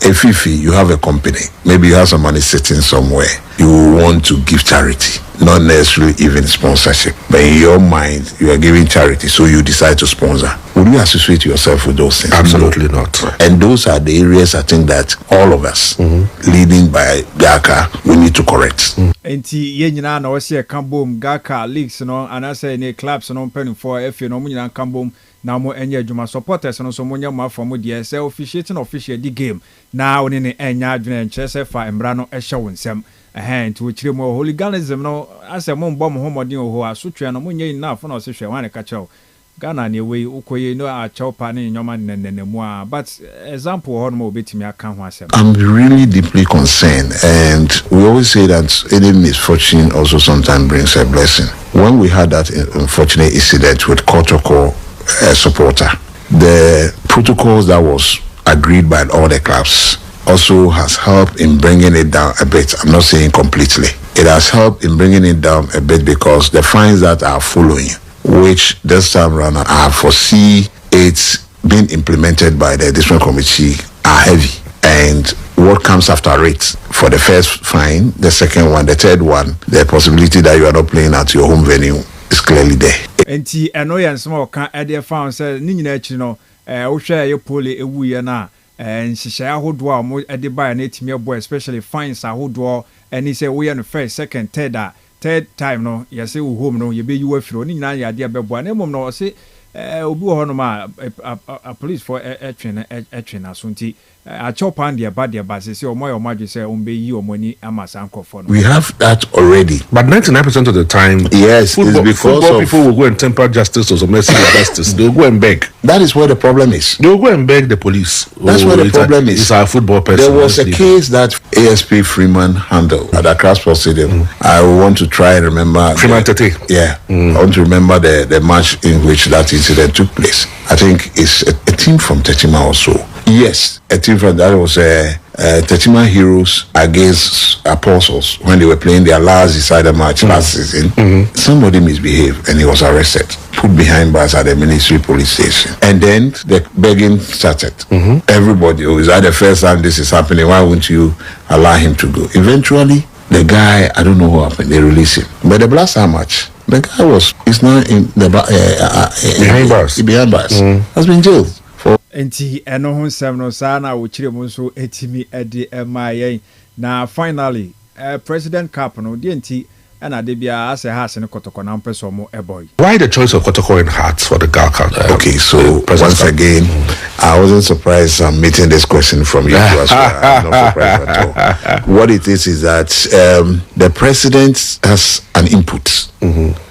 A Fifi, you have a company, maybe you have some money sitting somewhere, you want to give charity, not necessarily even sponsorship, but in your mind you are giving charity, so you decide to sponsor. Would you associate yourself with those things? Absolutely not. And those are the areas I think that all of us, leading by Gaka, we need to correct. Enti ye nyina na wose kambom Gaka leagues no anase ne clubs no pen for FA no nyina kambom na mo enye adwuma supporters no so mo nya mo afọ mo de say officiating official di game na oni ne enya adwene nche se fa embra no ehye wonsem nti wo kire mo hooliganism no ase mo mbọ mo homodin oho asotwe no mo nya ina afọ na osehwe wan ka chew Ghana ne we ukoye no a chew pa ne nyoma nenenemu a, but example ho no mo betimi aka ho asem. I'm really deeply concerned, and we always say that any misfortune also sometimes brings a blessing. When we had that unfortunate incident with Kotoko supporter, the protocols that was agreed by all the clubs also has helped in bringing it down a bit. I'm not saying completely. It has helped in bringing it down a bit because the fines that are following, which this time around I foresee it's being implemented by the district committee, are heavy. And what comes after it for the first fine, the second one, the third one, the possibility that you are not playing at your home venue is clearly there. Enti enoyan small can ade found say ni nyina achi no wo hwe ye pole ewu ye na nhihya ahodo a mo ade buy na etimi abo, especially fines ahodo any say we no first second third time no you say wo home no ye be you afiro ni nyina ya ade bebo na mom no say obi wo no ma a police for etwen so nti a chop and their bad their basis or more or magic say umbe you or money amasanko for. We have that already. But 99% of the time, Yes, football, it's because football of people will go and temper justice or some mercy justice. They'll go and beg. that is where the problem is. They'll go and beg the police. That's where the problem is. It's our football person. There was a let's leave case that ASP Freeman handled at Accra Sports Stadium. I want to try and remember. Freeman Tete. Yeah, I want to remember the match in which that incident took place. I think it's a team from Tetima also. Yes, a team from that was Tetima Heroes against Apostles when they were playing their last decider match last season. Somebody misbehaved and he was arrested, put behind bars at the Ministry Police Station. And then the begging started. Everybody, is that the first time this is happening? Why won't you allow him to go? Eventually, the guy, I don't know what happened, they released him. But the blast how much? The guy is now in the behind bars. Behind bars. Has been jailed. Enti eno ho nsem no sa na wo kire mu nso etimi ede emayen na finally president cup no de enti na de bia ase ha ase ne kotoko na mpeso mo eboy. Why the choice of Kotoko in Hearts for the Gal Cup? Okay, so once again, I wasn't surprised I'm meeting this question from you as well. I'm not surprised at all. What it is that the president has an input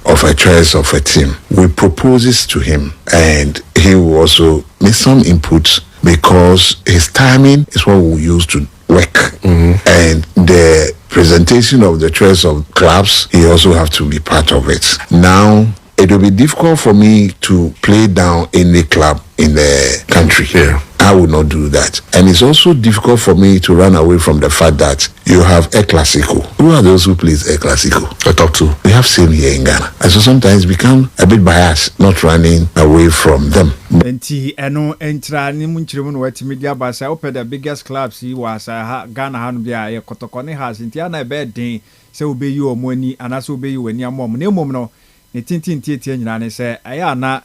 of a choice of a team. We propose this to him, and he will also make some input because his timing is what we use to work. And the presentation of the choice of clubs, he also have to be part of it. Now, it will be difficult for me to play down any club in the country. Yeah. I would not do that. And it's also difficult for me to run away from the fact that you have El Clasico. Who are those who plays El Clasico? The top two. We have same here in Ghana. And so sometimes become a bit biased, not running away from them. Enti eno entra ni munchire mu no watimi dia ba say open the biggest clubs yi was Ghana ha no bia ye kotoko ne has enti ana be den say obeyi omoni ana say obeyi wani amom na emom no ne tintin tie nyina ne say aya na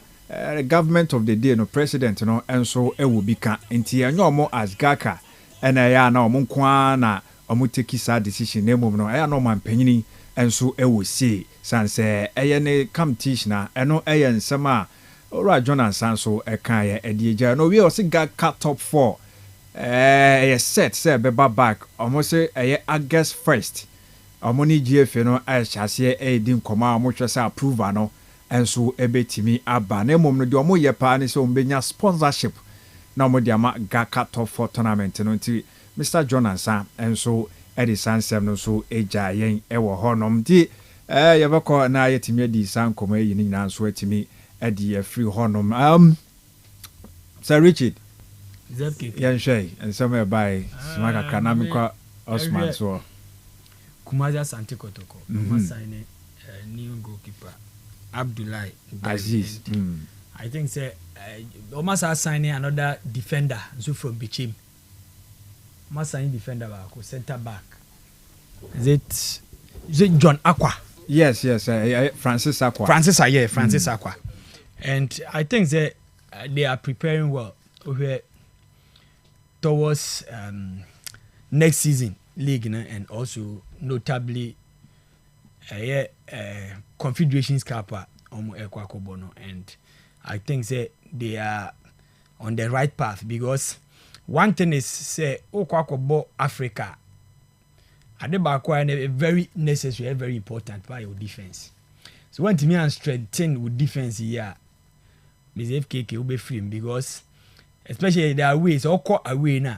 government of the day no president no enso ewo bi ka enti enyo omo as gaka ena ya na omo nko na omo take sa decision na emom no aya na omo ampanyini enso ewo see sanse eye ne competition na eno eye nsema ora Jonathan Sanso eka ye edieja no we o se gaka top 4 ye set say beba back omo se eye August 1st omo ni GFA no a chase e di nkoma omo hwese approval no enso ebetimi aba na emom no de omo ye pa ne se ombenya sponsorship na omo de ama gaka top 4 tournament no nti Mr. Jonathan enso edi sansem no so eja yen ewo honom di yebeko na yetimi edi sankoma yi ni nyina so etimi edi free honom Sir Richard yan shay and some by smaka kanamiko Osman so Kumaza Sante Kotoko sign new goalkeeper Abdullahi Aziz. I think say almost signing another defender so from Bichim. Must sign defender back center back. Is it John Aqua? Yes, Francis Aqua. Francis Aqua. And I think that they are preparing well towards next season league and also notably Confederations Cup and I think that they are on the right path because one thing is say Okwakobo Africa Adebakwa very necessary, very important part of defense. So when me and strengthen with defense here, Ms. FKK will be free because especially the away so oko away na.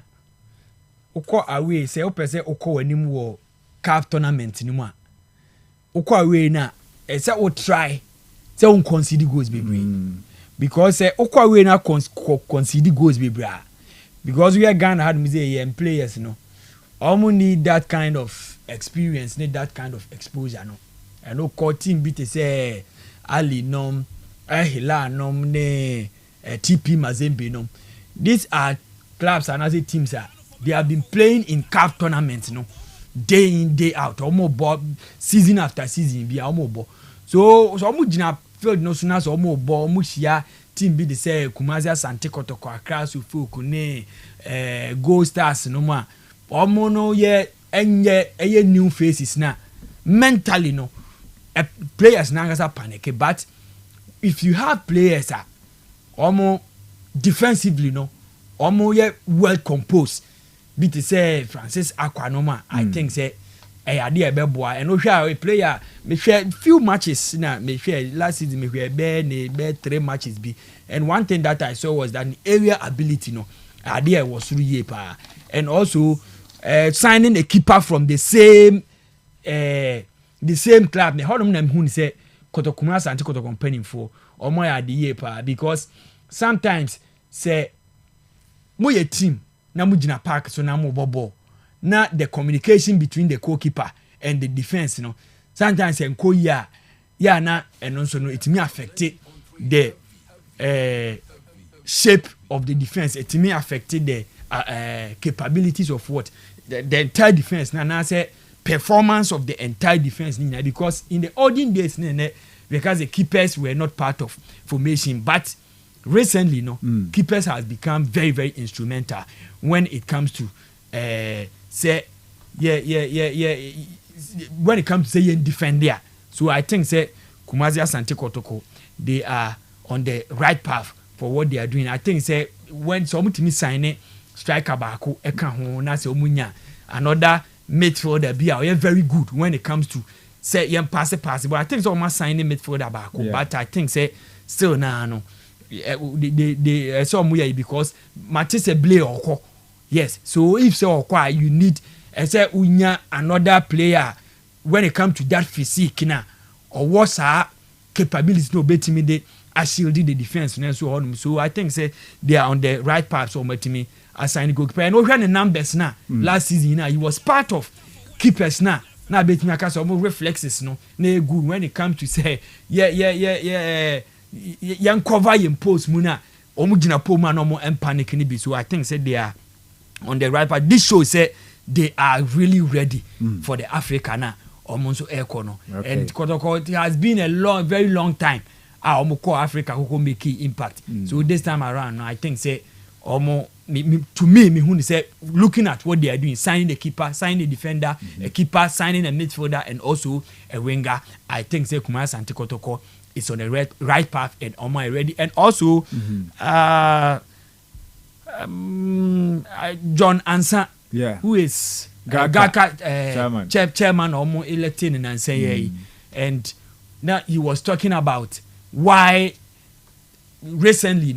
Oko away say open say oko animu CAF tournament ni mu. Oko away na say o try say on concede goals baby. Because say oko away na concede goals baby. Because we are Ghana had me players you know. Almost need that kind of experience, need that kind of exposure, no. I know core team beat say Ali nom, Hila nom, ne TP Mazembe nom. These are clubs and other teams they have been playing in CAF tournaments, no, day in day out, almost season after season, be almost. So almost jina field no sooner so almost ball, almost ya team be the say Kumazia Sante Kotoko Accra Sufu Kune Gold Stars no more. Omono ye enye new faces na mentally no players na ngasa panic but if you have players omo defensively no omo ye well composed bi to say Francis Akwanoma I think say ade e be boa and a player me share few matches na me share last season me share be 3 matches be and one thing that I saw was that the area ability no ade was really pa and also signing a keeper from the same club me how them who say Kotokuma Asante Kotoko company for or more ade pa because sometimes say mo ye team na mo gina park so na mo bobo na the communication between the goalkeeper and the defense you know sometimes enko ya na eno so no it may affect the shape of the defense it may affect the capabilities of what the entire defense na say performance of the entire defense because in the olden days because the keepers were not part of formation but recently keepers has become very very instrumental when it comes to say when it comes to say defender. So I think say Kumasi Asante Kotoko they are on the right path for what they are doing. I think say when somebody sign it striker baako eka ho na say omunya another midfielder be are very good when it comes to say yam pass but I think so almost signing midfielder baako but I think say still no they so muya because Matisse play oko. Yes, so if so you need say unya another player when it comes to that physique na or what's our capabilities no betimi they shield the defense and so on. So I think say they are on the right path so betimi assign goalkeeper and over the numbers na last season he was part of keepers na betimi aka so reflexes no na good when it comes to say yan cover yan post muna omu gina po man omu panic ni bi so I think say they are on the right path. This shows say they are really ready for the Africa now. Almost econo. And Kotoko, it has been a very long time. Almost Africa who can make key impact. So this time around, I think say almost to me who say looking at what they are doing, signing the keeper, signing the defender, a keeper, signing a midfielder, and also a winger. I think say Kumasi Asante Kotoko is on the right path and almost ready. And also, John Ansa, who is GACA chairman or elected in Ansay, and now he was talking about why recently,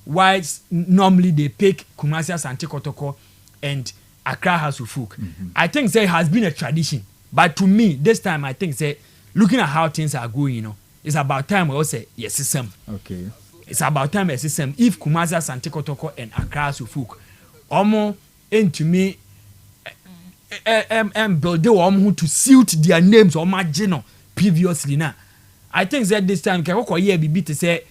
why normally they pick Kumasi Asante Kotoko and Accra House of Folk. I think there has been a tradition, but to me this time I think say looking at how things are going, it's about time we all say yes system. Okay. It's about time a system if Kumasi Asante Kotoko and Accra House of Folk omo into me build them to suit their names or marginal previously now. I think that this time Kekoko here be to say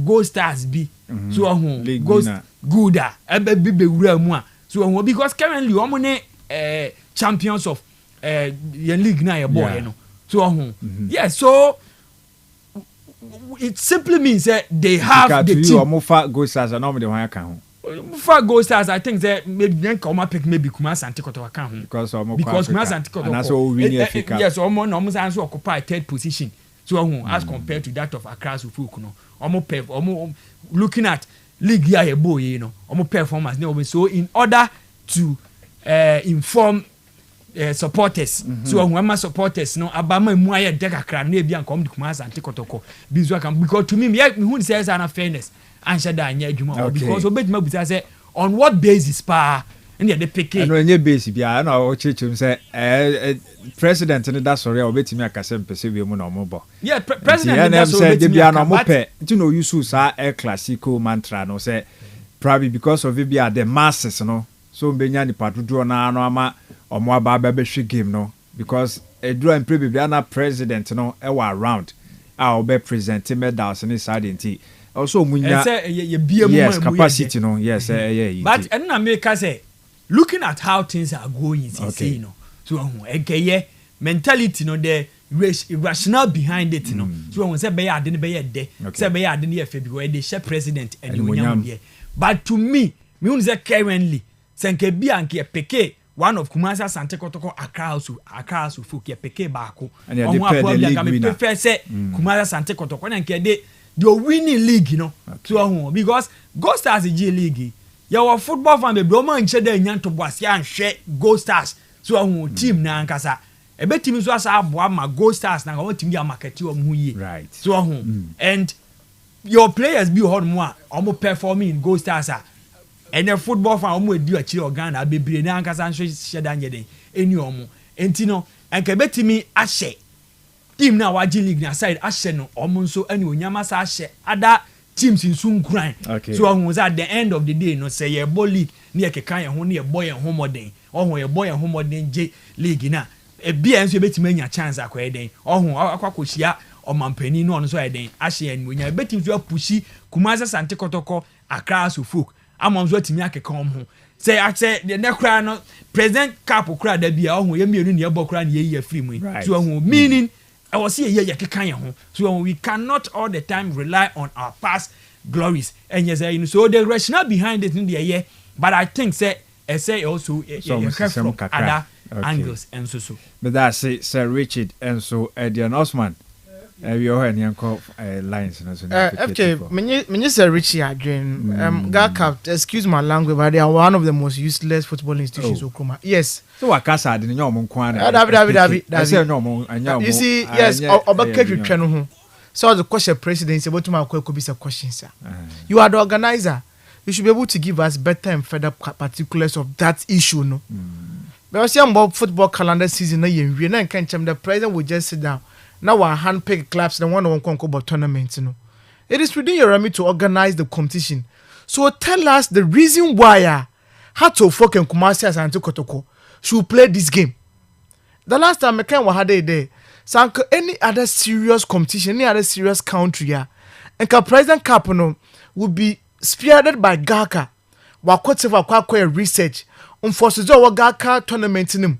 Gold Stars be so Ghost Gooda be real so because currently omo champions of league na boy so yeah so it simply means that they have the team. Mofa Gold Stars are normally one account. Mofa Gold Stars, I think that maybe then come up pick maybe Kumasi Asante Kotoko account because Kumasi Asante Kotoko yes, almost answer occupy 3rd position. So as compared to that of Accra Sufuk, almost looking at league here boy, almost performance. So in order to inform supporters so when my supporters abama mu aye deka kra na bia come Kumasi Asante Kotoko because to me who says an fairness answer that anya adwuma because obetuma buta say on what basis pa and they pick no any basis bia na o chechum say president ni da sorry obetumi akase mpese bi mu na omobo president ni da sorry obetumi bia na omope nti no use sa classical mantra no say probably because of it bia the masses so mbenya ni padudo na ano ama omo aba bebehwe game no because eduro and probably na president e were around obe present medals ni side nti also munya yes capacity yes but and na make say looking at how things are going say so mentality the rationale behind it so when say be ade ne be de say be ade ne fe because they share president and you but to me who say currently senke bi anke peke one of Kumasi Asante Kotoko Accra House of Folk peke baako omo apobia ka me prefer say Kumasi Asante Kotoko na nke de the winning league, you know. So because Gold Stars G League, your football fan be Broma and Cheddar and to Boasia and share Gold Stars. So team na ankasa. A bet team is was my Gold Stars now. What team you market you right. So and your players be hard more almost performing in Gold Stars. And the football fan almost do a chill organ. Be brain ankasa and share than ye any omo. And Tino and Kabeti me ashe. Team now G League na side ashe no almost so anyway Yamasa ashe other teams in soon grind. Okay. So was at the end of the day no say a ball league near Kekan and only a boy and home den or a boy and home den J League na a BNC bet many chance acquire den or who aquacosia or Mampeni no on so den ashe and when you bet if you pushy Kumaza Sante Kotoko across to folk. I'm on what Miaka come home. Say I said the necrano present couple crowd that be all who you mean your book around ye free me. So meaning I was here yeah home. So we cannot all the time rely on our past glories. And yes, so the rationale behind it in the year, but I think say also from other angles and so. But that's it, Sir Richard and so Edian Osman. We all had young lines. FK, when Sir Richie Adrian, Gakap, excuse my language, but they are one of the most useless football institutions in Oklahoma. Yes. So what Casa didn't know Monkwana? You see, yes, Obaketri Treno. So the question presidency about my could be some questions, sir. You are the organizer. You should be able to give us better and further particulars of that issue, no? But I see about football calendar season, we can't the president will just sit down. Now our hand-picked clubs the one about tournaments, you know. It is within your remit to organize the competition. So tell us the reason why Hato Folk and Kumasi as Anto Kotoko should play this game. The last time I came had a day, so any other serious competition, any other serious country, and President Kapono would be spearheaded by Gaka. Wakoteva research on forces of Gaka tournament in him.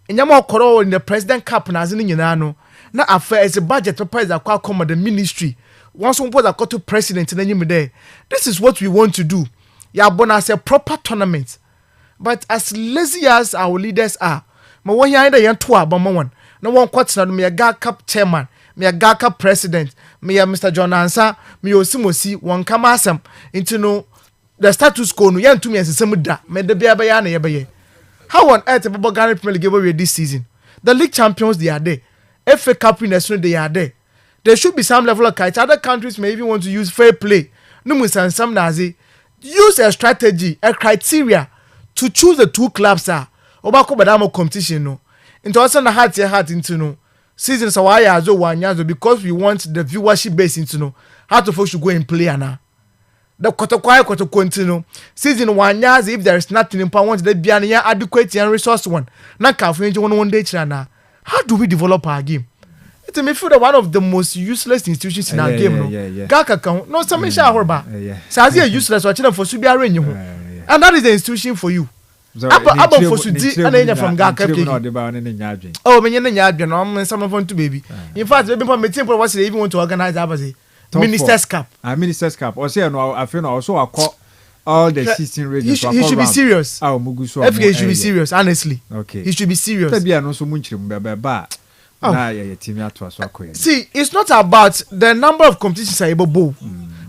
And Yamo Koro in the President Cup as in Yanano. Na affair is a budget proposed that come the ministry. Once one put a to president and then you there. This is what we want to do. Ya bona as a proper tournament. But as lazy as our leaders are, my one here yan two one. No one quarter me a GACAP chairman, me a GACAP president, me a Mr. John Ansa, me osimosi one come asam into no the status quo no yan to me as a semuda, me the beabayana yabaye. How on earth a Ghana Premier League away this season? The league champions they are there. FA Cup winners they are there. There should be some level of kite. Other countries may even want to use fair play. Numus and some Nazi use a strategy, a criteria to choose the two clubs. Obako badamo competition no. Into also na heart into no. Seasons are why as one yazo because we want the viewership base into no. How to folks should go and play na. The koto continue. Season 1 years if there is nothing in power want the be adequate and resource one. Na kafu one day chana. How do we develop our game? It's a midfielder one of the most useless institutions in our game. Gaka count. No, some horrible. Says here useless or for Subia Renew. And that is the institution for you. Abba for Sudi and from Gaka. Oh, Menyan, I'm some of to baby. In fact, maybe my team was even want to organize Abazi. Ministers Cup. Ministers Cup. Or say, I feel also I call all the 16 regions. He should be serious. FK should be serious, honestly. Okay. He should be serious. See, it's not about the number of competitions are able to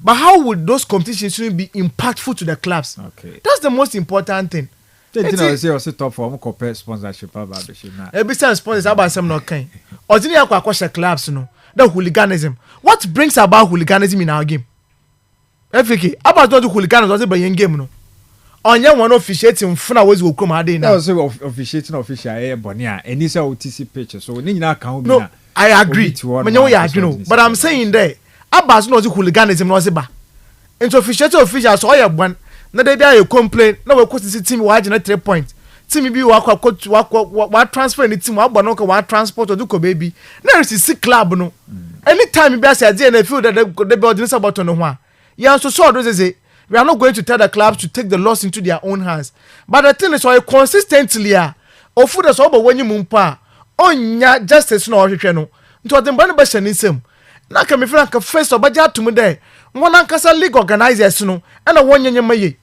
but how would those competitions be impactful to the clubs? Okay. That's the most important thing. Top for compare sponsorship every time sponsors about some not kind. Ordinary aqua clubs, no. The hooliganism. What brings about hooliganism in our game? FK, about not hooliganism was a young game, no. Onye one officiating funa was will come ade na. Also officiating official bonia and this OTC picture. So ni na kan obi na. No, I agree. Menyo ya agree no. But I'm saying there Abbas no hooliganism no ba. Into officiating official so ya one. Na dey bia you complain na we cost team wa agena 3 points. Team bi wa transfer ni team wa gba no ka wa transport do ko baby. Na receive club no. Anytime be say dey na feel that they be ordinary about no ho a. Ya so do say we are not going to tell the clubs to take the loss into their own hands. But the thing is, why consistently, or food us over when you mumpa, on justice no or no. Into the money bastion in some. Now can be frank first or budget to me there. One uncasa league organizers no, and a 1 year may.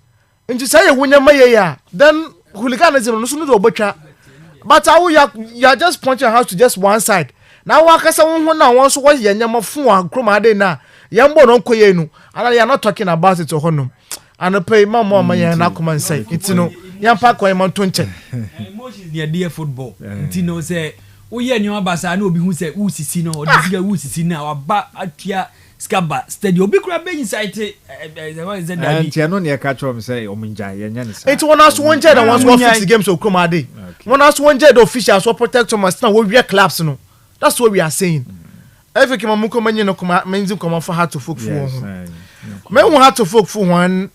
And to say a 1 year may, then hooliganism no sooner to butcher. But you are just pointing your house to just one side. Now, Wakasa one now once was Yanyama Fua, Chroma de na. yambo no koye nu and they are not talking about it to honum and pay mama man na come and say it no yampa kwa man to nche emotions near dear football nti no say oye nyo abasa na obi hu say usisi no odisiga usisi na waba atia skaba stadium obi kura be inside and you know near catch up say omunja yenya ni sa it one as one jet and one fix the game so come ade one as one jet officials so protect us now we clubs no that's what we are saying every kima muko manye no kuma menzi come for hard to folk for me won hard to folk for one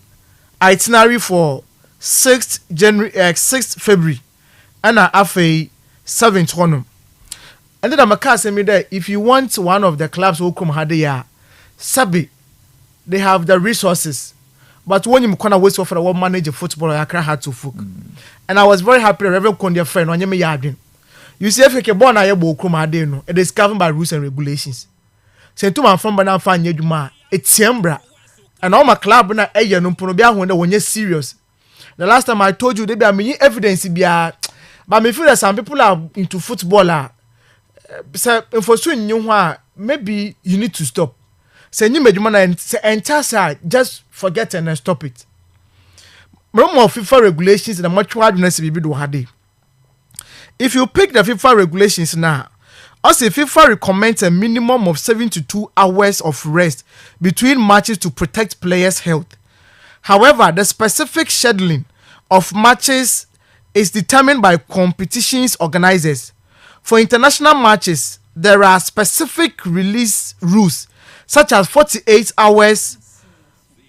itinerary for 6th January 6th February and after 7th honum and then I'm say me there if you want one of the clubs who come had ya sabi they have the resources but when you corner waste for one manage football I cry hard to folk and I was very happy Reverend Kondia friend on me yardin you see if you born aye bo come had no it is governed by rules and regulations say to man from bana fa nyadwuma etiembra and all my club na eye no mpono bia ho na wonye serious the last time I told you they be am evidence bia but me feel that some people are into football say for so nyu ho maybe you need to stop say nyu medwuma na say entire just forget and stop it more FIFA regulations and much hardness be do hade if you pick the FIFA regulations now also FIFA recommends a minimum of 72 hours of rest between matches to protect players' health. However, the specific scheduling of matches is determined by competitions organizers. For international matches, there are specific release rules such as 48 hours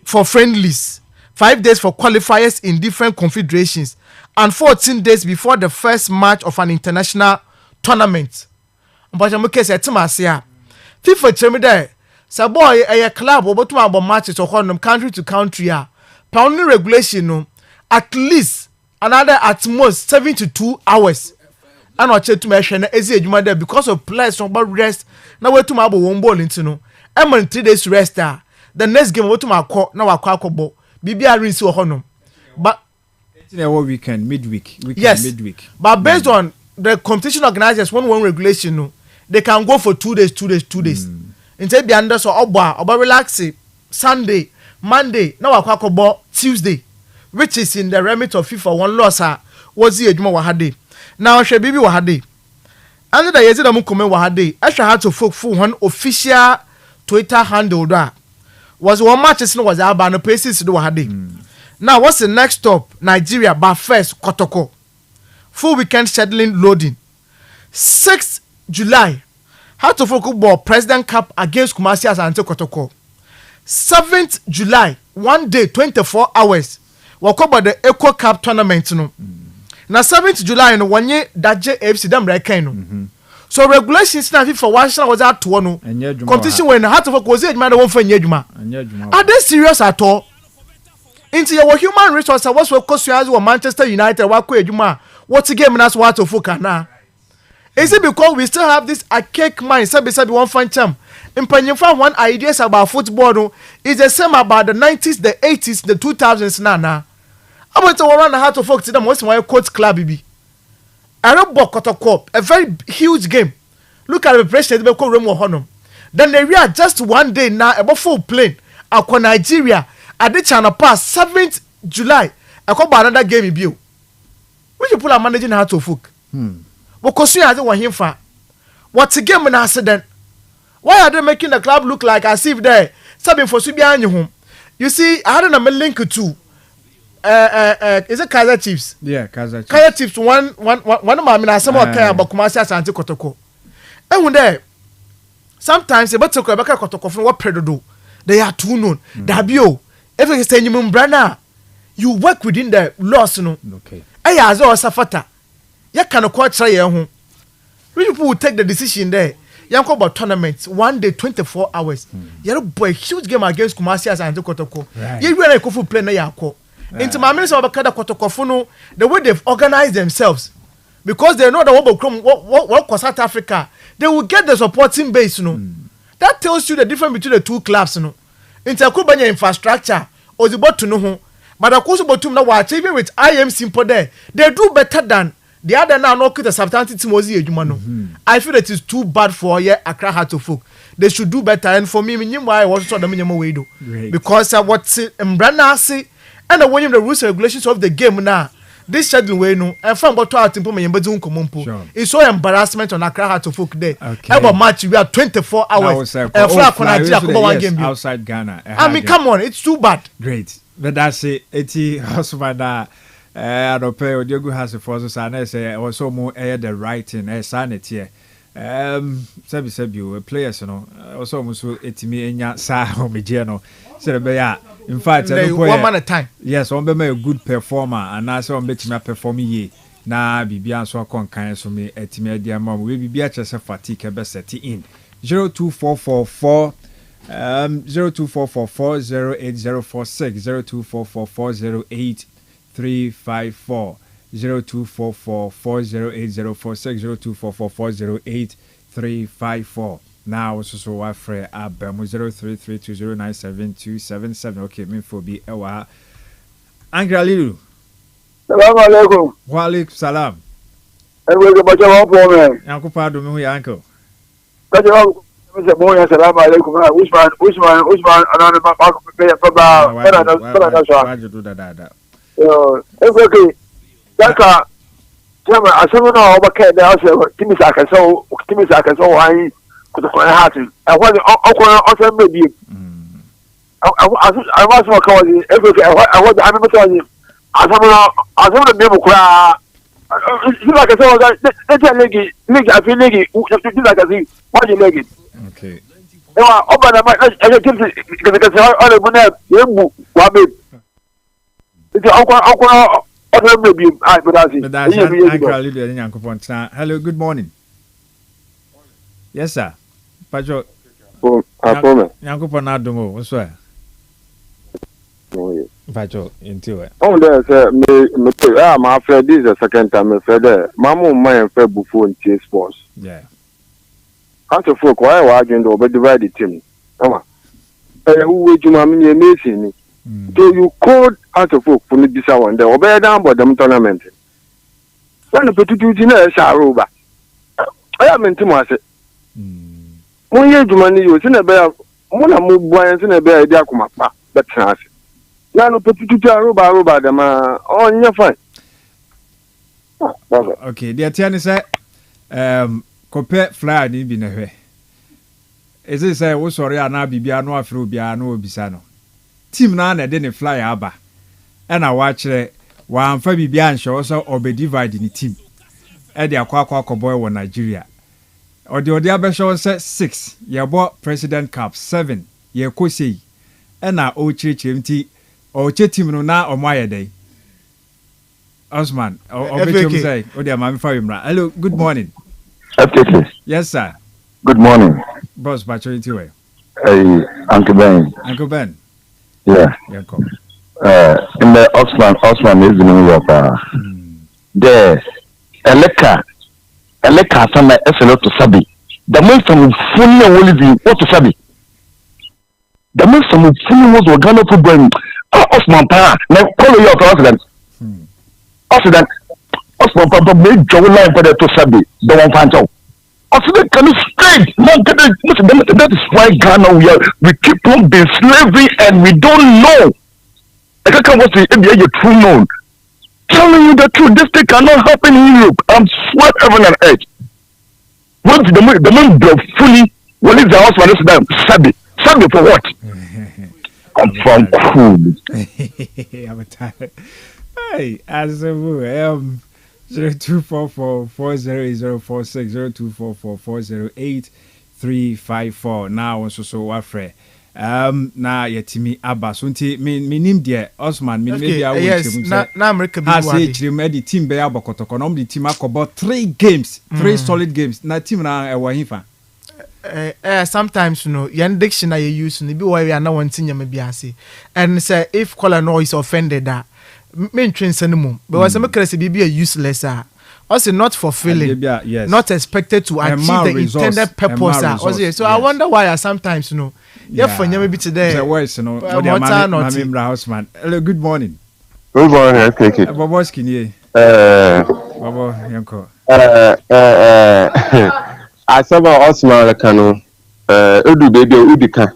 for friendlies, 5 days for qualifiers in different confederations, and 14 days before the first match of an international tournament. But I'm okay say Timasia. FIFA chemi there. Say boy a club obotum abo matches or country to country pound regulation no at least another at most 72 hours. And I check to me share na ezi adwuma there because of players from rest na wetum abo one ball into no. Em 3 days rest the next game wetum akọ na wakọ akọbọ. Bibia rinse o honom. But weekend midweek yes, midweek. But based on the competition organizers one regulation no they can go for 2 days. Instead be under so oba relax Sunday, Monday, now wakwakobo Tuesday, which is in the remit of FIFA one loss was the edwuma wahade. Now she bibi wahade. And the yezida mu come wahade. Extra had to folk full one official Twitter handle that was one matches no was about no places do wahade. Now what's the next stop? Nigeria but first Kotoko. Full weekend scheduling loading. 6th July, how to focus ball President Cup against Kumasi as Ante Kotoko. 7th July, 1 day, 24 hours. Walk about the Eco Cup tournament. No. Now 7th July, no 1 year Daje FC them rekeno. So regulations now for one was at one. Competition when how to focus was it matter one for Nyejuma. Are they serious at all? Into your human resources was for Kosu or Manchester United Wako Ejuma. What's the game that's what to focus now? Is it because we still have this archaic mind? Sabi one fine champ. In one ideas about football no, is the same about the 90s, the 80s, the 2000s now. I want to run how to focus them. What's my coach club be? A very huge game. Look at the president they call Remo Honum. Then they react just 1 day now about full plane. Akwa Nigeria at the China pass 7th July. I call another game in view. Which people are managing how to folk. Because you have one here for what's a game in accident. Why are they making the club look like as if they something for Subian home? You see, I don't know a link to is it Kaiser Chiefs? Yeah, Kaiser Chiefs one of my men some more care about Kumasi Asante Kotoko. And when there sometimes about to Quebec Kotoko from what predator they are too known. Dabio, every saying you brana, you work within the laws no. Okay. Aya azo safata. Ya can quite try your home. People will take the decision there. You talk about tournaments 1 day 24 hours. You boy huge game against Kumasi as Ante Kotoko. You really go for play na yako. Into my minister of Kada Kotoko no the way they've organized themselves because they know that what South Africa they will get the supporting base no. That tells you the difference between the two clubs no. Into Kubanya infrastructure or the bot to know but of course botum na watch even with IM simple there they do better than the other now no the substantive Timozi Ejuma no. I feel that it's too bad for Accra Heart of Folk. they should do better. And for me, why I was so the way do because I what's Mbrana say, and when the rules and regulations of the game now. This schedule way no and from but to implement yembedi nkomompo it's so embarrassment on Accra Heart of Folk there about match we are 24 hours and for Nigeria go one game outside Ghana. I mean come on, it's too bad. Great, but that's it. Eti husband I don't pay Odiogu has a force and say also more the writing sanity here. Sabi players no also muso etimi enya sa homegye no say be ya in fact one man at a time. Yes, on be a good performer and also on betimi perform ye na bibia so kon kan so me etimi dia mam we bibia chese fatigue be set in 02444 02444080460 0244408 02444080460 now so afre abem 0332097277 okay me for be ewa Angela Lilu. Assalamu alaikum. Wa alaikum salam. Ewe ke bacha wa po me. Yanko pa do me hu yanko. Kaje wa me se mo ya assalamu alaikum. Usman anana ma ba ko pe pa ba. Para na so. Wa ju do da. Yo, ewe ke Daka, Jama, I saw no over there. Timisa why could the heart. I was also maybe. I was more calling every I remember telling you. I saw the name cry. Like I saw that leggy, I feel leggy, like I see, why you leg it? Okay. Open the mic, I can see because all the money, you wabi. Hello, good morning. Yes, sir. Pajo. Yankupon Adomo, what's that? Pajo, into it. Oh, there's my friend, this is the second time I said that. Mamma, my friend, before in T Sports. Yeah. After folk, why are you going to divide the team? Come on. Who would you mammy amazing? So you called out of folk for the Bisa one, they obey down by them tournament. When the petition is Sharuba, I am in Timasa. 1 year to money, you send a bear, Mona move Brian in a bear, Yakuma, that's nice. Now, petition Ruba, them on your fine. Okay, the attorney said, compare fly, need be never. Is it say, oh, sorry, I now be no afro be no bisano. Team na didn't fly aba and I watch one for Bibian show also or be divided in team. Eddie Aqua boy wa Nigeria. Or the other show said 6 ye bought President Cup 7 ye kosi and na o church MT or team no na or my day. Osman or Bichum say, oh dear mammy for him. Hello, good morning. Yes, sir. Good morning. Boss Bachority way. Hey, Uncle Ben. Uncle Ben. Yeah. In the Osman is the name of the Eleka from the SLO to Sabi. The most from fully living what to Sabi. The most from fully was organo for brain. Osman Pa, now call your president. Osman Papa made Joe line for the to Sabi. The one fanto. Osman can straight. That is why Ghana we keep on being slavery and we don't know. I can't want to be a true known. Telling you the truth, this thing cannot happen in Europe. I'm swear heaven and earth. Once the man fully, when is the house for this time? Sabi for what? I'm from cool. I'm tired. Hey, as a 0244408046 0244408354 now also so wafre na yetimi aba so nti minim de Osman minim be awo chim na America bi wa say chim e di team be abokotoko no di team akobo 3 games 3 solid games na team na e wo hifa sometimes you know yan dictionary you use no bi wo we na won tinya me bi ase and say if caller no is offended that me train senum because some crazy be useless also not fulfilling, yes. Not expected to achieve the intended purpose. Also, so yes. I wonder why sometimes, you know, for maybe today. The words, you know, Hello, good morning. Good morning, I take it. Bobo skinny. Bobo, Yanko. I saw Osman Kanu. Edu baby Udika.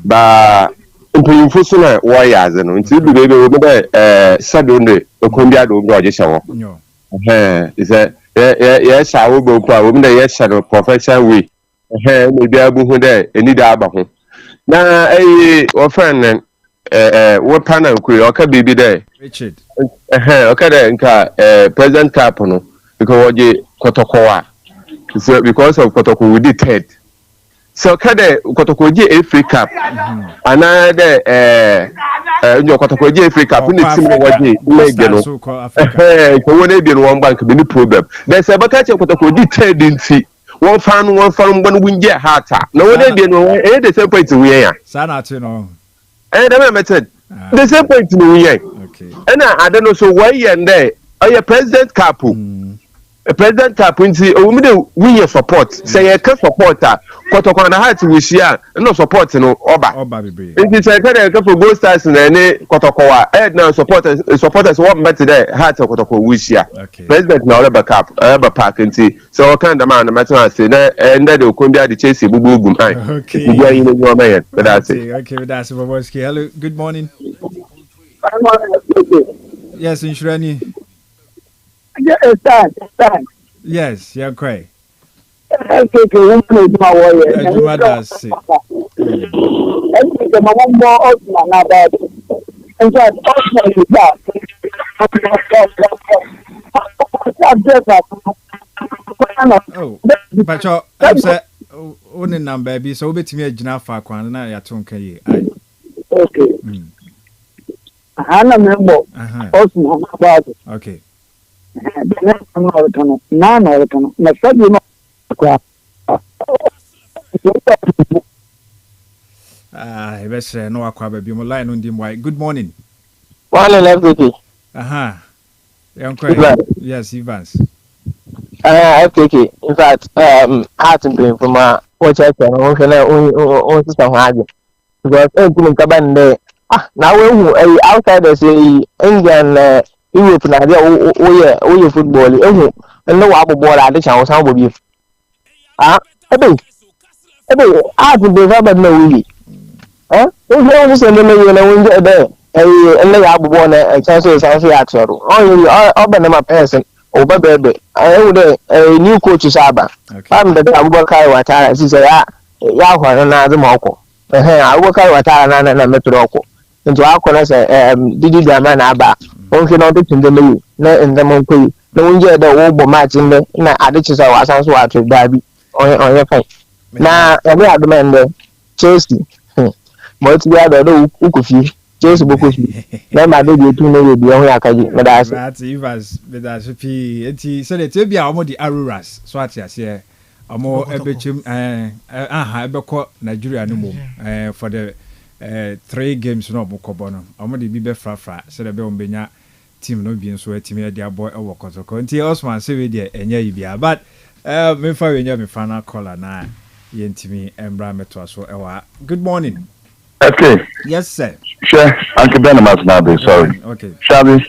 Ba mpanyinfo so na wɔyɛ adze no nti edu baby wo bɛ Saturday okondia do bro agye hyɛ wɔ. Is that yes I will go kwa wo na yes shadow professional way. Maybe abu hu dɛ eni da aba ho. Na wo friend wo panel kuri oka bibi dɛ Richard oka dɛ nka president cap no because wɔgye kotokowa so because of kotoko we did third so oka dɛ kotoko gye FA Cup ana dɛ nyo kotoko gye FA Cup ni team wɔgye league no ko wona bi no one bank be ni problem then say baka che kotoko di third nti one fan mbɔ wunje heart na wona bi no the same point we yan sana ati no the method the same point we yan okay I don't know so why yan there oye president Cup president Cup nti we dey win support say you can support kotoko na heart we share no support no oba bebre nti say ka for Gold Stars na ne kotoko wa na supporters what met there heart kotoko we share president na oba Cup oba park nti so kan da man na metan say na ende de okonbia de Chelsea bubugum ai okay ya yin no man that's it okay that's Boboski. Hello, good morning. Yes, Insurani. Yes, you're correct. Oh, but I'm saying, only number be so bit me a jina for kwan na ya tonka ye. Okay. Hana member. Osman about. Okay. The next one or no, none or no. Na said you know. I best no akwa baby mo line on dim why. Good morning. Morning everybody. Yes, Evans. FKK. In fact, art and brain from my watch and on system hard. Because everything kaban there. Now we outsiders say England Europe na there oye football ehu no wa ball ade chan san bo bi ebe art be va bad na we o no so no me na we dey ele ya ball na chan so san so ya tsoro o be na ma person o ba bebe ehu dey new coach saba am da Abubakar Watara si say ya hwara na azuma ọkọ Abubakar Watara na metro ọkọ nti akọ na say didi drama na aba onke na ọtụtụ ndị meyi na ndem nkwe na onye da wo bo match nne na adịchisa wasan so atụ dabi onye fine na ebe adụmende Chelsea ma otu ya do ukufi Chelsea bokufi na ma do etu na ebi ohun akaji na da that Evans with that pi enti so the tebia omo di Aroras so ati ase omo ebechim ebekọ Nigeria no mom for the 3 games no bokobo no omo de bi be frafra so the be ombenya team no bi nso atimi de abo e wokotoko nti Osman say we de enya yibia but me fa we nya me final caller na yentimi embra meto so ewa. Good morning. Okay. Yes sir. Sure. Uncle Benamas now be sorry. Okay. Shabi.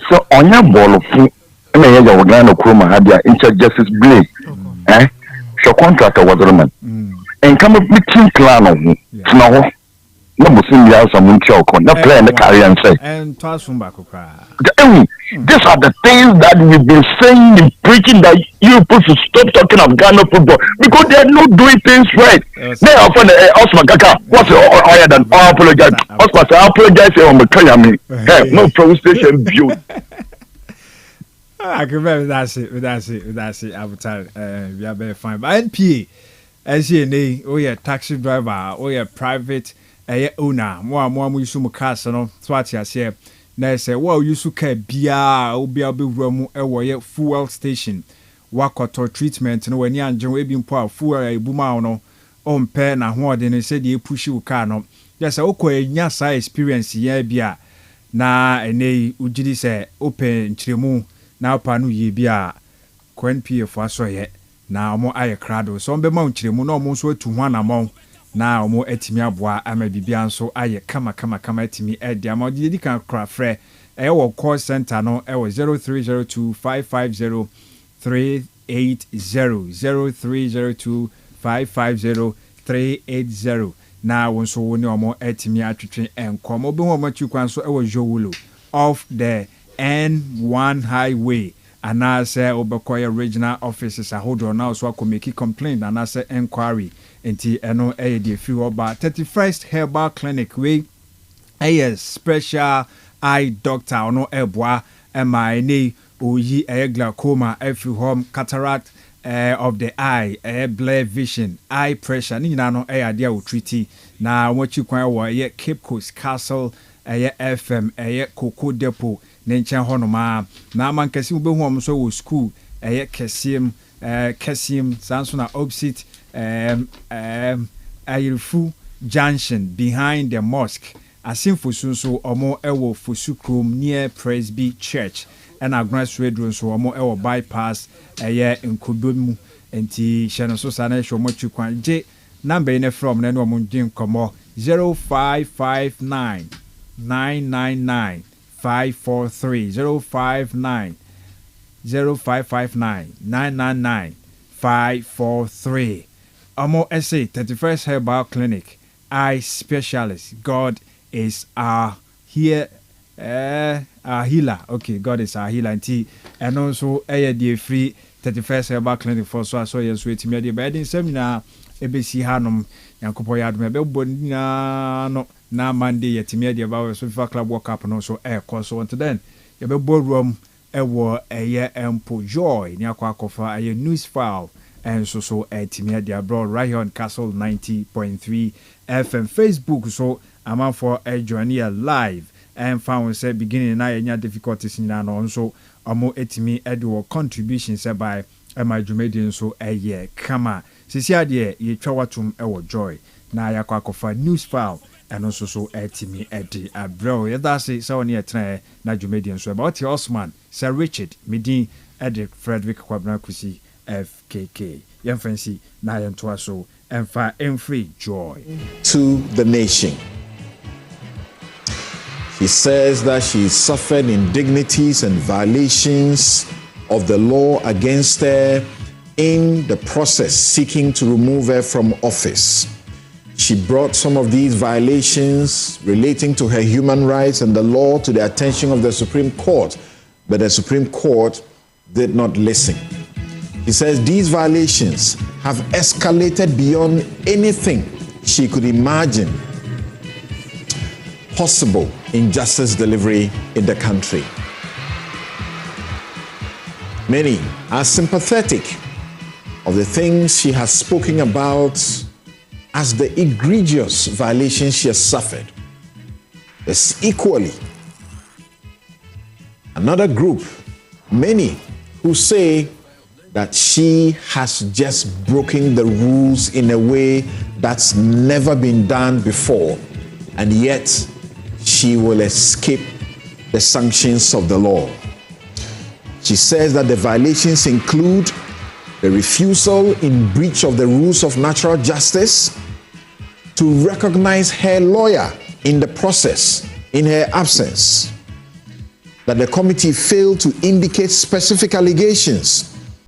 So on your ball fu me ye go Ghana Kroma hadia inter justice blade. So contractor was Roman. And come up with team plan of no no musim ya some choko na play and carry and say and twasumba kokra. These are the things that we've been saying and preaching that you people should stop talking of Ghana football because they're not doing things right. They are from Osman Kaka. What's higher than I apologize? Osman, I apologize on the Kayami. No police station view. I can remember that's it. I would tell we are very fine. But NPA, SCNA, oh yeah, taxi driver, oh yeah, private owner, more use cars, no, so what I say. Na say well you su ka bia obi abewura mu e wo ye fuel station wakoto treatment no wani anje we bi mpo a fuel ebuma no ompe na ho ode no se de push u car no yes okọ enya sa experience ya bia na enei ugidi se open nchiremu na opa no ye bia NPF aso ye na omo aye krado so mbe ma nchiremu na omo so atu ho anamon na omo etimi aboa ama bibia nso aye kama etimi edi ama di di kan kra frɛ wo call center no wo 0302550380 0302550380 380 na won so woni omo etimi atwetwe enkom obi ho omo tukwan so e wo Jowulo off the N1 highway and I say obekoye regional offices ahodo na so akomeki complaint and I say inquiry enti eno e dey free oba 31st herbal clinic we special eye doctor ono eboa ema oyi glaucoma every home cataract of the eye blur vision eye pressure ni na no ade a treaty na wachi kwan wo Cape Coast Castle FM Cocoa Depot ne nchen honoma na man kesi wo behu om so wo school kesim sanso na opposite Ayirfu Junction behind the mosque asimfo so omo ewo Fosukrom near Presby Church and Agnes Radio so omo ewo bypass Nkobomu enti hye so sana hwe mo twikwan je number ine from na no mo ndin komo 0559 999 543 0559 999 543 Amo essay 31st Herbal Clinic eye specialist. God is our healer. Okay, God is our healer. And also the free 31st Herbal Clinic for so yes wait me but in seminar ebesi hanom yankopo yad me be bonina no na Monday yetimi de ba so FIFA club work up no so course so until then you be boardroom ewo empo joy ni akwakofa news file and so etimi de abroad right here on Kastle 90.3 FM Facebook so I'm for a join here live and found say beginning na nya difficulties ni na no so amo etimi edo contributions by my Jumedian so kama sisi ade ye twa watum ewo joy na yakwakofa news file and also so etimi edi abro ye da say so ne etra na Jumedian so about Osman Sir Richard Medin Edi Frederick Kwabna Kusi FKK yan fancy na yan to so emfa free joy to the nation. He says that she suffered indignities and violations of the law against her in the process seeking to remove her from office. She brought some of these violations relating to her human rights and the law to the attention of the Supreme Court, but the Supreme Court did not listen. He says these violations have escalated beyond anything she could imagine possible in justice delivery in the country. Many are sympathetic of the things she has spoken about as the egregious violations she has suffered. There's equally another group, many who say that she has just broken the rules in a way that's never been done before, and yet she will escape the sanctions of the law. She says that the violations include the refusal in breach of the rules of natural justice to recognize her lawyer in the process in her absence, that the committee failed to indicate specific allegations